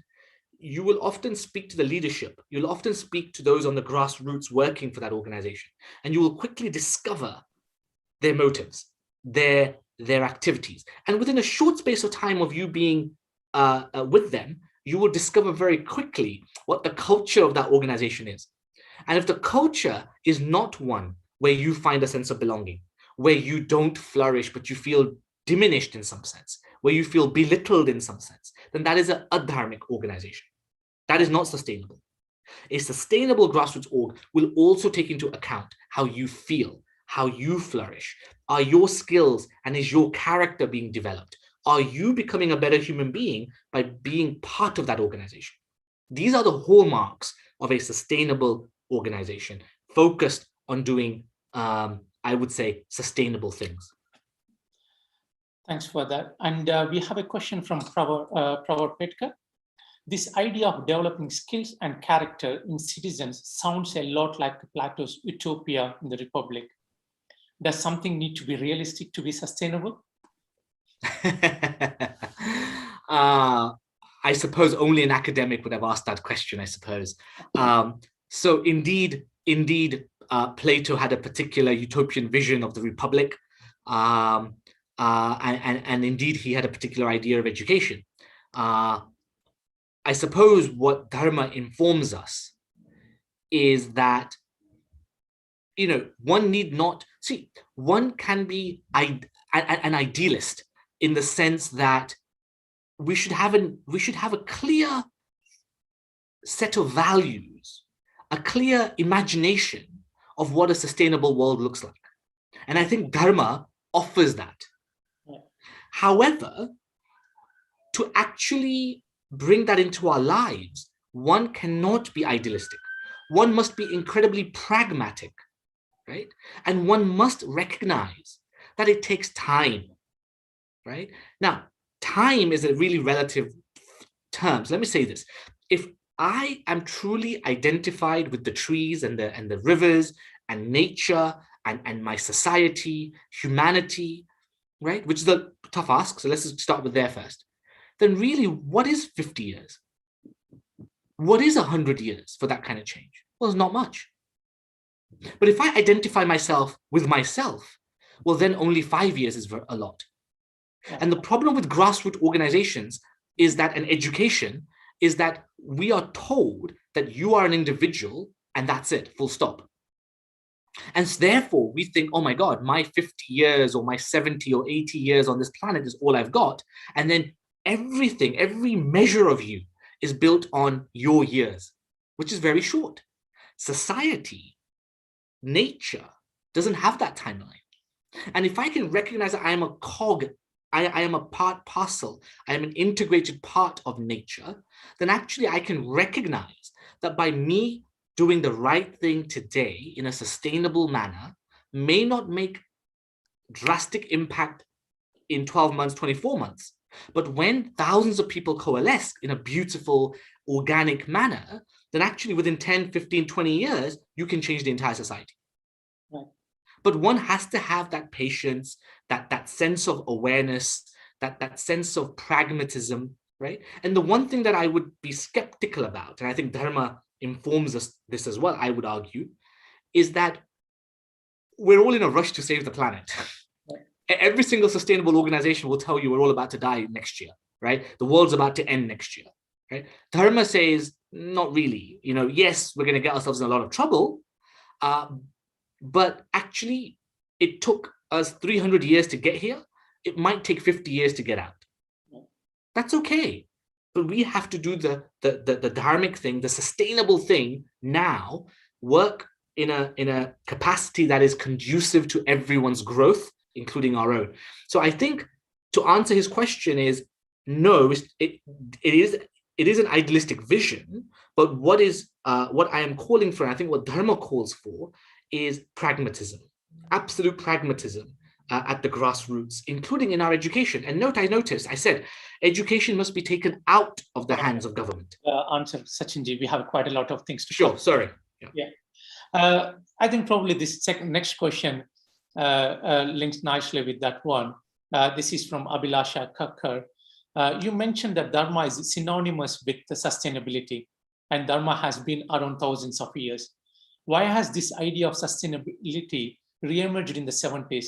you will often speak to the leadership. You'll often speak to those on the grassroots working for that organization, and you will quickly discover their motives, their activities. And within a short space of time of you being with them, you will discover very quickly what the culture of that organization is. And if the culture is not one where you find a sense of belonging, where you don't flourish, but you feel diminished in some sense, where you feel belittled in some sense, then that is a dharmic organization. That is not sustainable. A sustainable grassroots org will also take into account how you feel, how you flourish. Are your skills and is your character being developed? Are you becoming a better human being by being part of that organization? These are the hallmarks of a sustainable organization focused on doing, I would say, sustainable things. Thanks for that. And we have a question from Pravor Petka. This idea of developing skills and character in citizens sounds a lot like Plato's utopia in the Republic. Does something need to be realistic to be sustainable? I suppose only an academic would have asked that question, I suppose. So indeed, Plato had a particular utopian vision of the Republic. And indeed, he had a particular idea of education. I suppose what Dharma informs us is that, one need not see, one can be an idealist in the sense that we should have a clear set of values, a clear imagination of what a sustainable world looks like. And I think Dharma offers that. Yeah. However, to actually bring that into our lives, one cannot be idealistic. One must be incredibly pragmatic, right? And one must recognize that it takes time, right? Now, time is a really relative term. So let me say this. If I am truly identified with the trees and the rivers and nature and my society, humanity, right? Which is a tough ask. So let's just start with there first. Then really, what is 50 years? What is 100 years for that kind of change? Well, it's not much. But if I identify myself with myself, well, then only 5 years is a lot. And the problem with grassroots organizations is that, an education, is that we are told that you are an individual and that's it, full stop. And therefore, we think, oh my God, my 50 years or my 70 or 80 years on this planet is all I've got. And then everything, every measure of you is built on your years, which is very short. Society, nature, doesn't have that timeline. And if I can recognize that I am a cog, I am a part parcel, I am an integrated part of nature, then actually I can recognize that by me doing the right thing today in a sustainable manner may not make drastic impact in 12 months, 24 months. But when thousands of people coalesce in a beautiful, organic manner, then actually within 10, 15, 20 years, you can change the entire society. Right. But one has to have that patience, that sense of awareness, that sense of pragmatism, right? And the one thing that I would be skeptical about, and I think Dharma informs us this as well, I would argue, is that we're all in a rush to save the planet. Every single sustainable organization will tell you we're all about to die next year, right? The world's about to end next year, right? Dharma says, not really. You know, yes, we're going to get ourselves in a lot of trouble, but actually it took us 300 years to get here. It might take 50 years to get out. That's okay. But we have to do the dharmic thing, the sustainable thing now, work in a capacity that is conducive to everyone's growth, including our own. So I think to answer his question is, no, it is an idealistic vision, but what I am calling for, and I think what Dharma calls for, is pragmatism, absolute pragmatism at the grassroots, including in our education. And I said, education must be taken out of the hands of government. Answer, Sachinji, we have quite a lot of things to cover. Sorry. Yeah. I think probably this next question links nicely with that one. This is from Abhilasha Kakkar. You mentioned that Dharma is synonymous with the sustainability, and Dharma has been around thousands of years. Why has this idea of sustainability re-emerged in the 70s?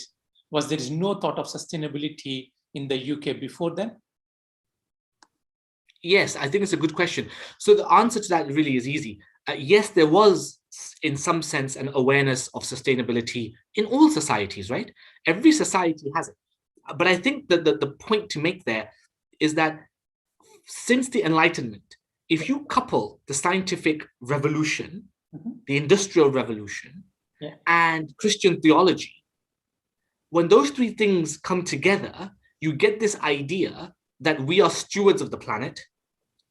Was there no thought of sustainability in the UK before then? Yes, I think it's a good question. So the answer to that really is easy. Yes, there was, in some sense, an awareness of sustainability in all societies, right? Every society has it. But I think that the point to make there is that since the Enlightenment, if you couple the scientific revolution, the industrial revolution, and Christian theology, when those three things come together, you get this idea that we are stewards of the planet.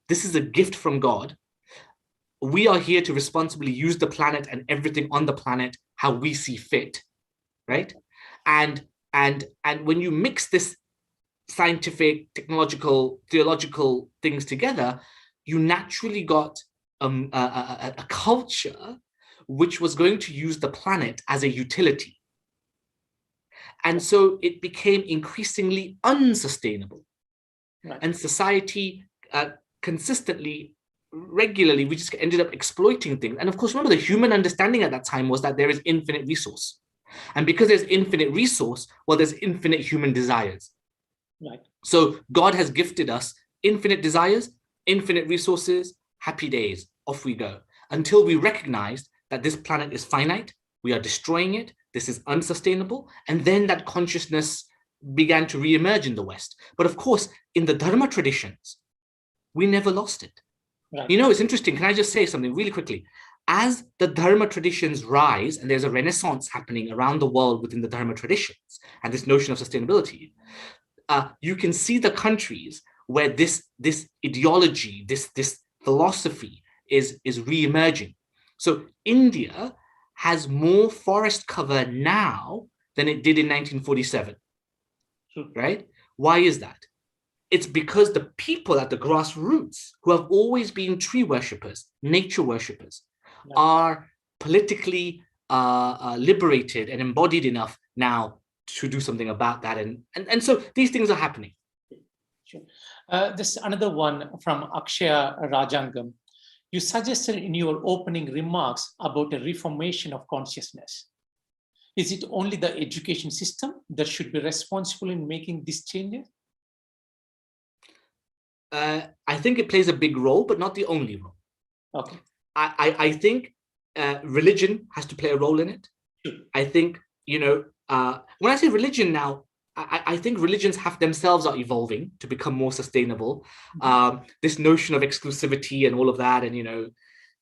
This is a gift from God. We are here to responsibly use the planet and everything on the planet how we see fit, right? And when you mix this scientific, technological, theological things together, you naturally got a culture which was going to use the planet as a utility. And so it became increasingly unsustainable. Right. And society consistently, regularly, we just ended up exploiting things. And of course, remember, the human understanding at that time was that there is infinite resource. And because there's infinite resource, well, there's infinite human desires. Right. So God has gifted us infinite desires, infinite resources, happy days, off we go. Until we recognized that this planet is finite, we are destroying it, this is unsustainable, and then that consciousness began to re-emerge in the West. But of course, in the Dharma traditions, we never lost it. Right. You know, it's interesting. Can I just say something really quickly? As the Dharma traditions rise, and there's a renaissance happening around the world within the Dharma traditions and this notion of sustainability, you can see the countries where this ideology, this philosophy is re-emerging. So India has more forest cover now than it did in 1947, right? Why is that? It's because the people at the grassroots, who have always been tree worshippers, nature worshippers, are politically liberated and embodied enough now to do something about that. And so these things are happening. Sure. This another one from Akshaya Rajangam. You suggested in your opening remarks about a reformation of consciousness. Is it only the education system that should be responsible in making these changes? I think it plays a big role, but not the only role. Okay. I think religion has to play a role in it. Sure. I think, when I say religion now, I think religions have themselves are evolving to become more sustainable. This notion of exclusivity and all of that, and,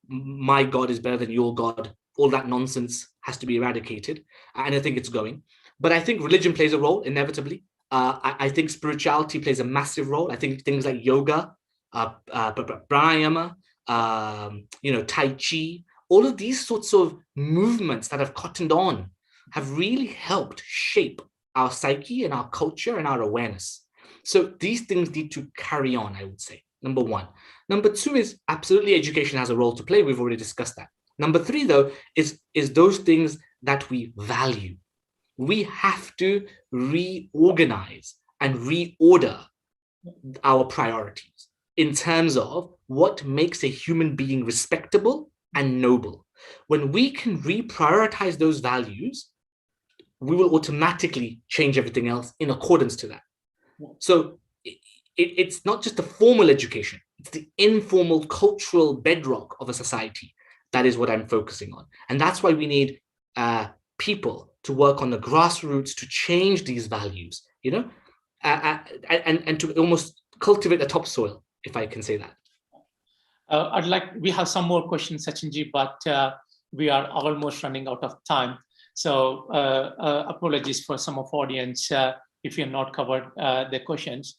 my God is better than your God, all that nonsense has to be eradicated. And I think it's going. But I think religion plays a role, inevitably. I think spirituality plays a massive role. I think things like yoga, pranayama, Tai Chi, all of these sorts of movements that have cottoned on have really helped shape our psyche and our culture and our awareness. So these things need to carry on, I would say, number one. Number two is absolutely education has a role to play. We've already discussed that. Number three, though, is those things that we value. We have to reorganize and reorder our priorities in terms of what makes a human being respectable and noble. When we can reprioritize those values, we will automatically change everything else in accordance to that. So it's not just the formal education, it's the informal cultural bedrock of a society. That is what I'm focusing on. And that's why we need people to work on the grassroots to change these values, and to almost cultivate the topsoil, if I can say that. We have some more questions, Sachinji, but we are almost running out of time. So apologies for some of audience if you're not covered their questions.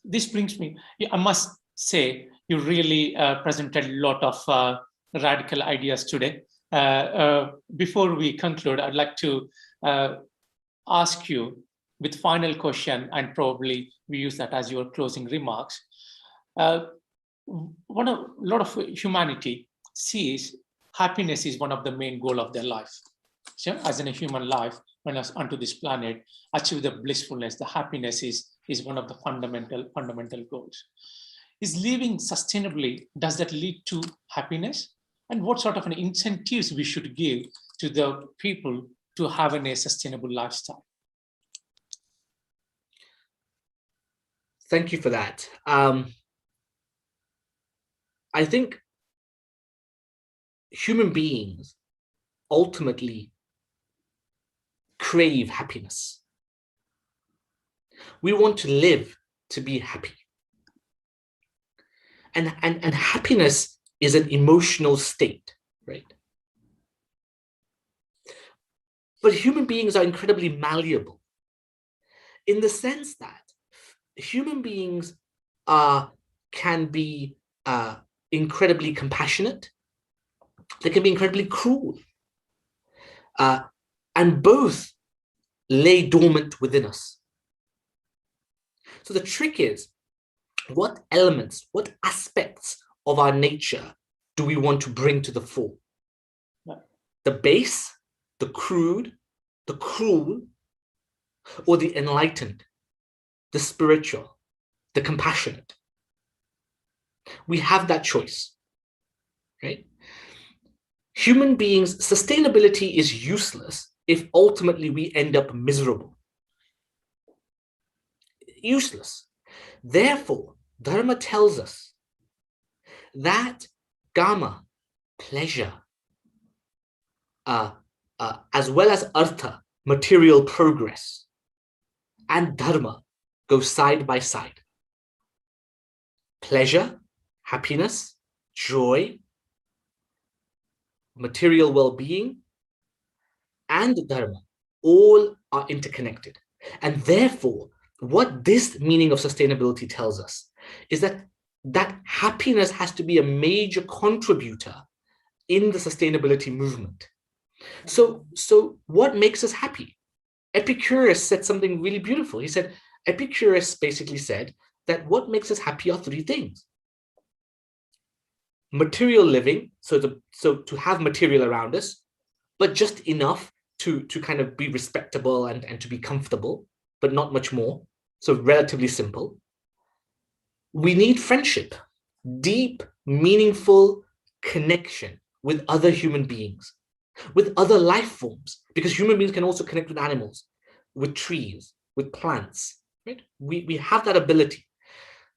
This brings me, I must say, you really presented a lot of radical ideas today. Before we conclude, I'd like to ask you with final question, and probably we use that as your closing remarks. A lot of humanity sees happiness is one of the main goal of their life. So as in a human life, when us onto this planet, achieve the blissfulness, the happiness is one of the fundamental goals. Is living sustainably, does that lead to happiness? And what sort of an incentives we should give to the people to have a sustainable lifestyle? Thank you for that. I think human beings ultimately crave happiness. We want to live to be happy. And happiness is an emotional state, right? But human beings are incredibly malleable in the sense that human beings can be incredibly compassionate. They can be incredibly cruel. And both lay dormant within us. So the trick is, what elements, what aspects of our nature do we want to bring to the fore? The base, the crude, the cruel, or the enlightened, the spiritual, the compassionate? We have that choice, right? Human beings, sustainability is useless if ultimately we end up miserable. Useless. Therefore, Dharma tells us that kama, pleasure, as well as artha, material progress, and dharma go side by side. Pleasure, happiness, joy, material well-being, and dharma all are interconnected. And therefore, what this meaning of sustainability tells us is that that happiness has to be a major contributor in the sustainability movement. So what makes us happy? Epicurus said something really beautiful. He said, Epicurus basically said that what makes us happy are three things. Material living, so to have material around us, but just enough to kind of be respectable and to be comfortable, but not much more. So relatively simple. We need friendship, deep, meaningful connection with other human beings, with other life forms, because human beings can also connect with animals, with trees, with plants, right? We have that ability.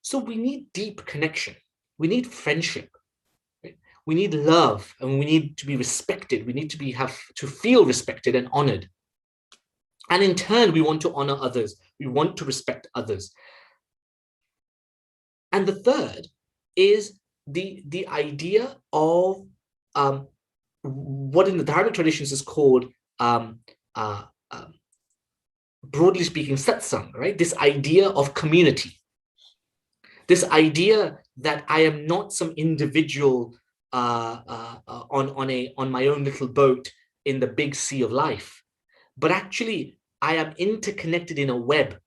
So we need deep connection. We need friendship. Right? We need love, and we need to be respected. We need to have to feel respected and honored. And in turn, we want to honor others. We want to respect others. And the third is the idea of what in the Dharmic traditions is called, broadly speaking, satsang, right? This idea of community. This idea that I am not some individual on my own little boat in the big sea of life, but actually I am interconnected in a web,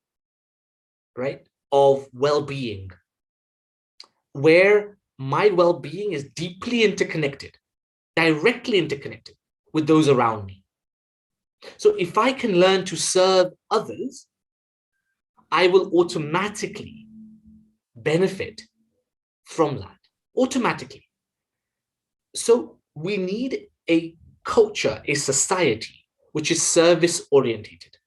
right, of well-being, where my well-being is deeply interconnected, directly interconnected with those around me. So if I can learn to serve others, I will automatically benefit from that, automatically. So we need a culture, a society, which is service-orientated,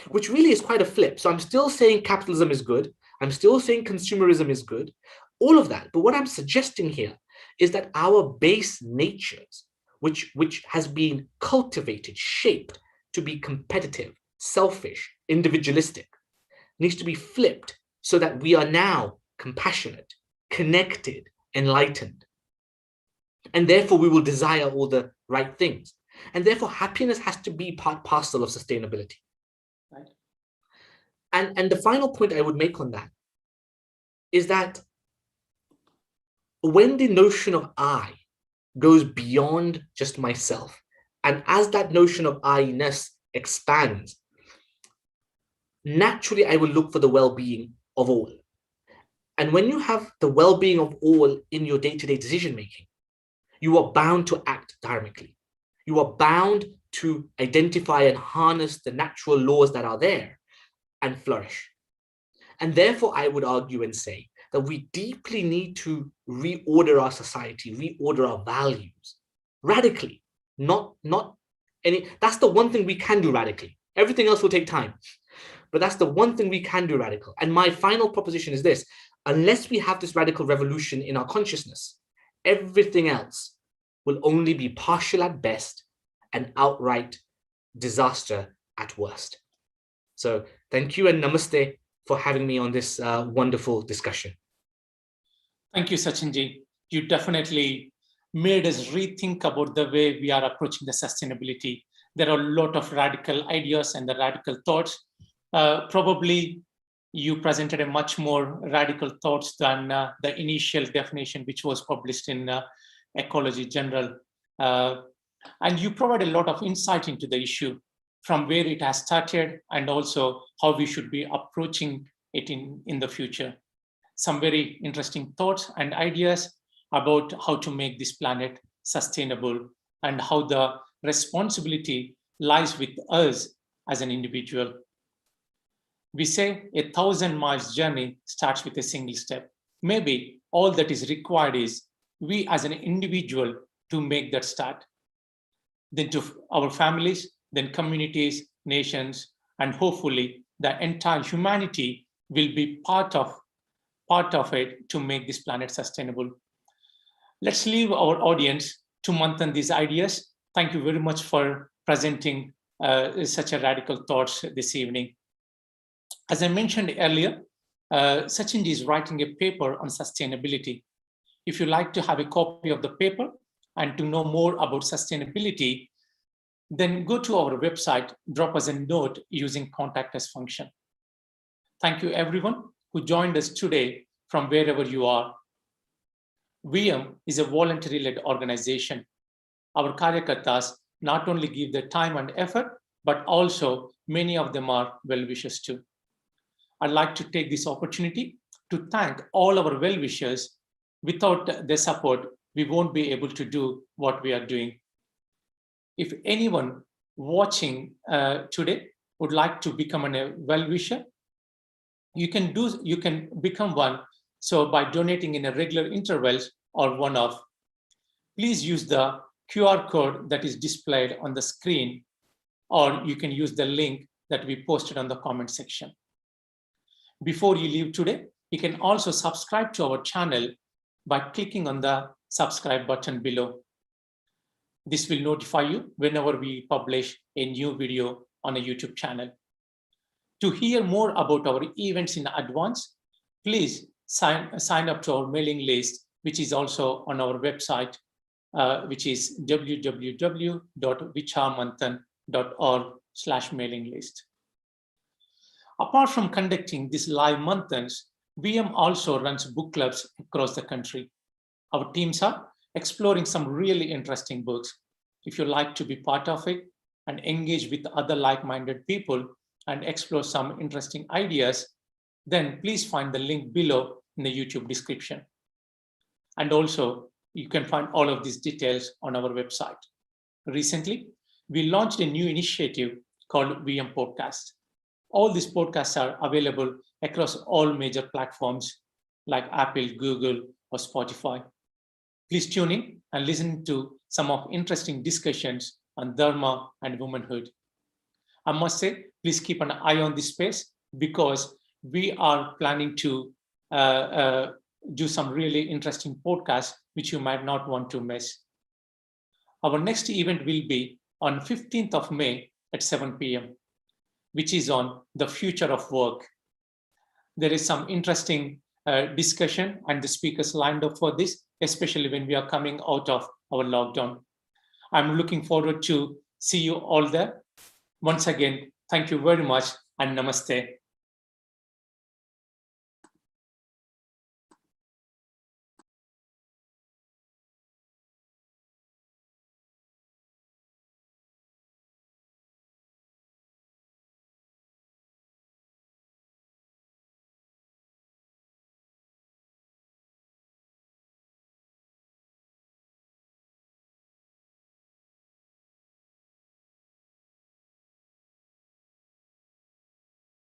which really is quite a flip. So I'm still saying capitalism is good. I'm still saying consumerism is good, all of that. But what I'm suggesting here is that our base natures, which has been cultivated, shaped to be competitive, selfish, individualistic, needs to be flipped so that we are now compassionate, connected, enlightened. And therefore, we will desire all the right things. And therefore, happiness has to be part parcel of sustainability. Right? And the final point I would make on that is that when the notion of I goes beyond just myself, and as that notion of I-ness expands, naturally I will look for the well-being of all. And when you have the well-being of all in your day-to-day decision-making, you are bound to act dharmically. You are bound to identify and harness the natural laws that are there and flourish. And therefore, I would argue and say that we deeply need to reorder our society, reorder our values radically. Not any. That's the one thing we can do radically. Everything else will take time. But that's the one thing we can do radical. And my final proposition is this: unless we have this radical revolution in our consciousness, everything else will only be partial at best and outright disaster at worst. So thank you and namaste for having me on this wonderful discussion. Thank you, Sachinji. You definitely made us rethink about the way we are approaching the sustainability. There are a lot of radical ideas and the radical thoughts. Probably you presented a much more radical thoughts than the initial definition, which was published in Ecology General. And you provide a lot of insight into the issue, from where it has started and also how we should be approaching it in the future. Some very interesting thoughts and ideas about how to make this planet sustainable and how the responsibility lies with us as an individual. We say 1,000 miles journey starts with a single step. Maybe all that is required is we as an individual to make that start. Then to our families, then communities, nations, and hopefully the entire humanity will be part of it to make this planet sustainable. Let's leave our audience to manthan these ideas. Thank you very much for presenting such a radical thoughts this evening. As I mentioned earlier, Sachin is writing a paper on sustainability. If you like to have a copy of the paper and to know more about sustainability, then go to our website, drop us a note using contact us function. Thank you everyone who joined us today from from wherever you are. VM is a voluntary-led organization. Our Karyakartas not only give their time and effort, but also many of them are well-wishers too. I'd like to take this opportunity to thank all our well-wishers. Without their support, we won't be able to do what we are doing. If anyone watching today would like to become a well-wisher, you can become one. So by donating in a regular intervals or one-off, please use the QR code that is displayed on the screen, or you can use the link that we posted on the comment section. Before you leave today, you can also subscribe to our channel by clicking on the subscribe button below. This will notify you whenever we publish a new video on a YouTube channel. To hear more about our events in advance, please sign up to our mailing list, which is also on our website, which is www.vicharmanthan.org/mailing list. Apart from conducting these live manthans, VM also runs book clubs across the country. Our teams are exploring some really interesting books. If you like to be part of it and engage with other like-minded people and explore some interesting ideas, then please find the link below in the YouTube description. And also, you can find all of these details on our website. Recently, we launched a new initiative called VM Podcast. All these podcasts are available across all major platforms like Apple, Google, or Spotify. Please tune in and listen to some of interesting discussions on Dharma and womanhood. I must say, please keep an eye on this space because we are planning to do some really interesting podcasts which you might not want to miss. Our next event will be on 15th of May at 7 p.m., which is on the future of work. There is some interesting discussion and the speakers lined up for this, especially when we are coming out of our lockdown. I'm looking forward to see you all there. Once again, thank you very much and namaste.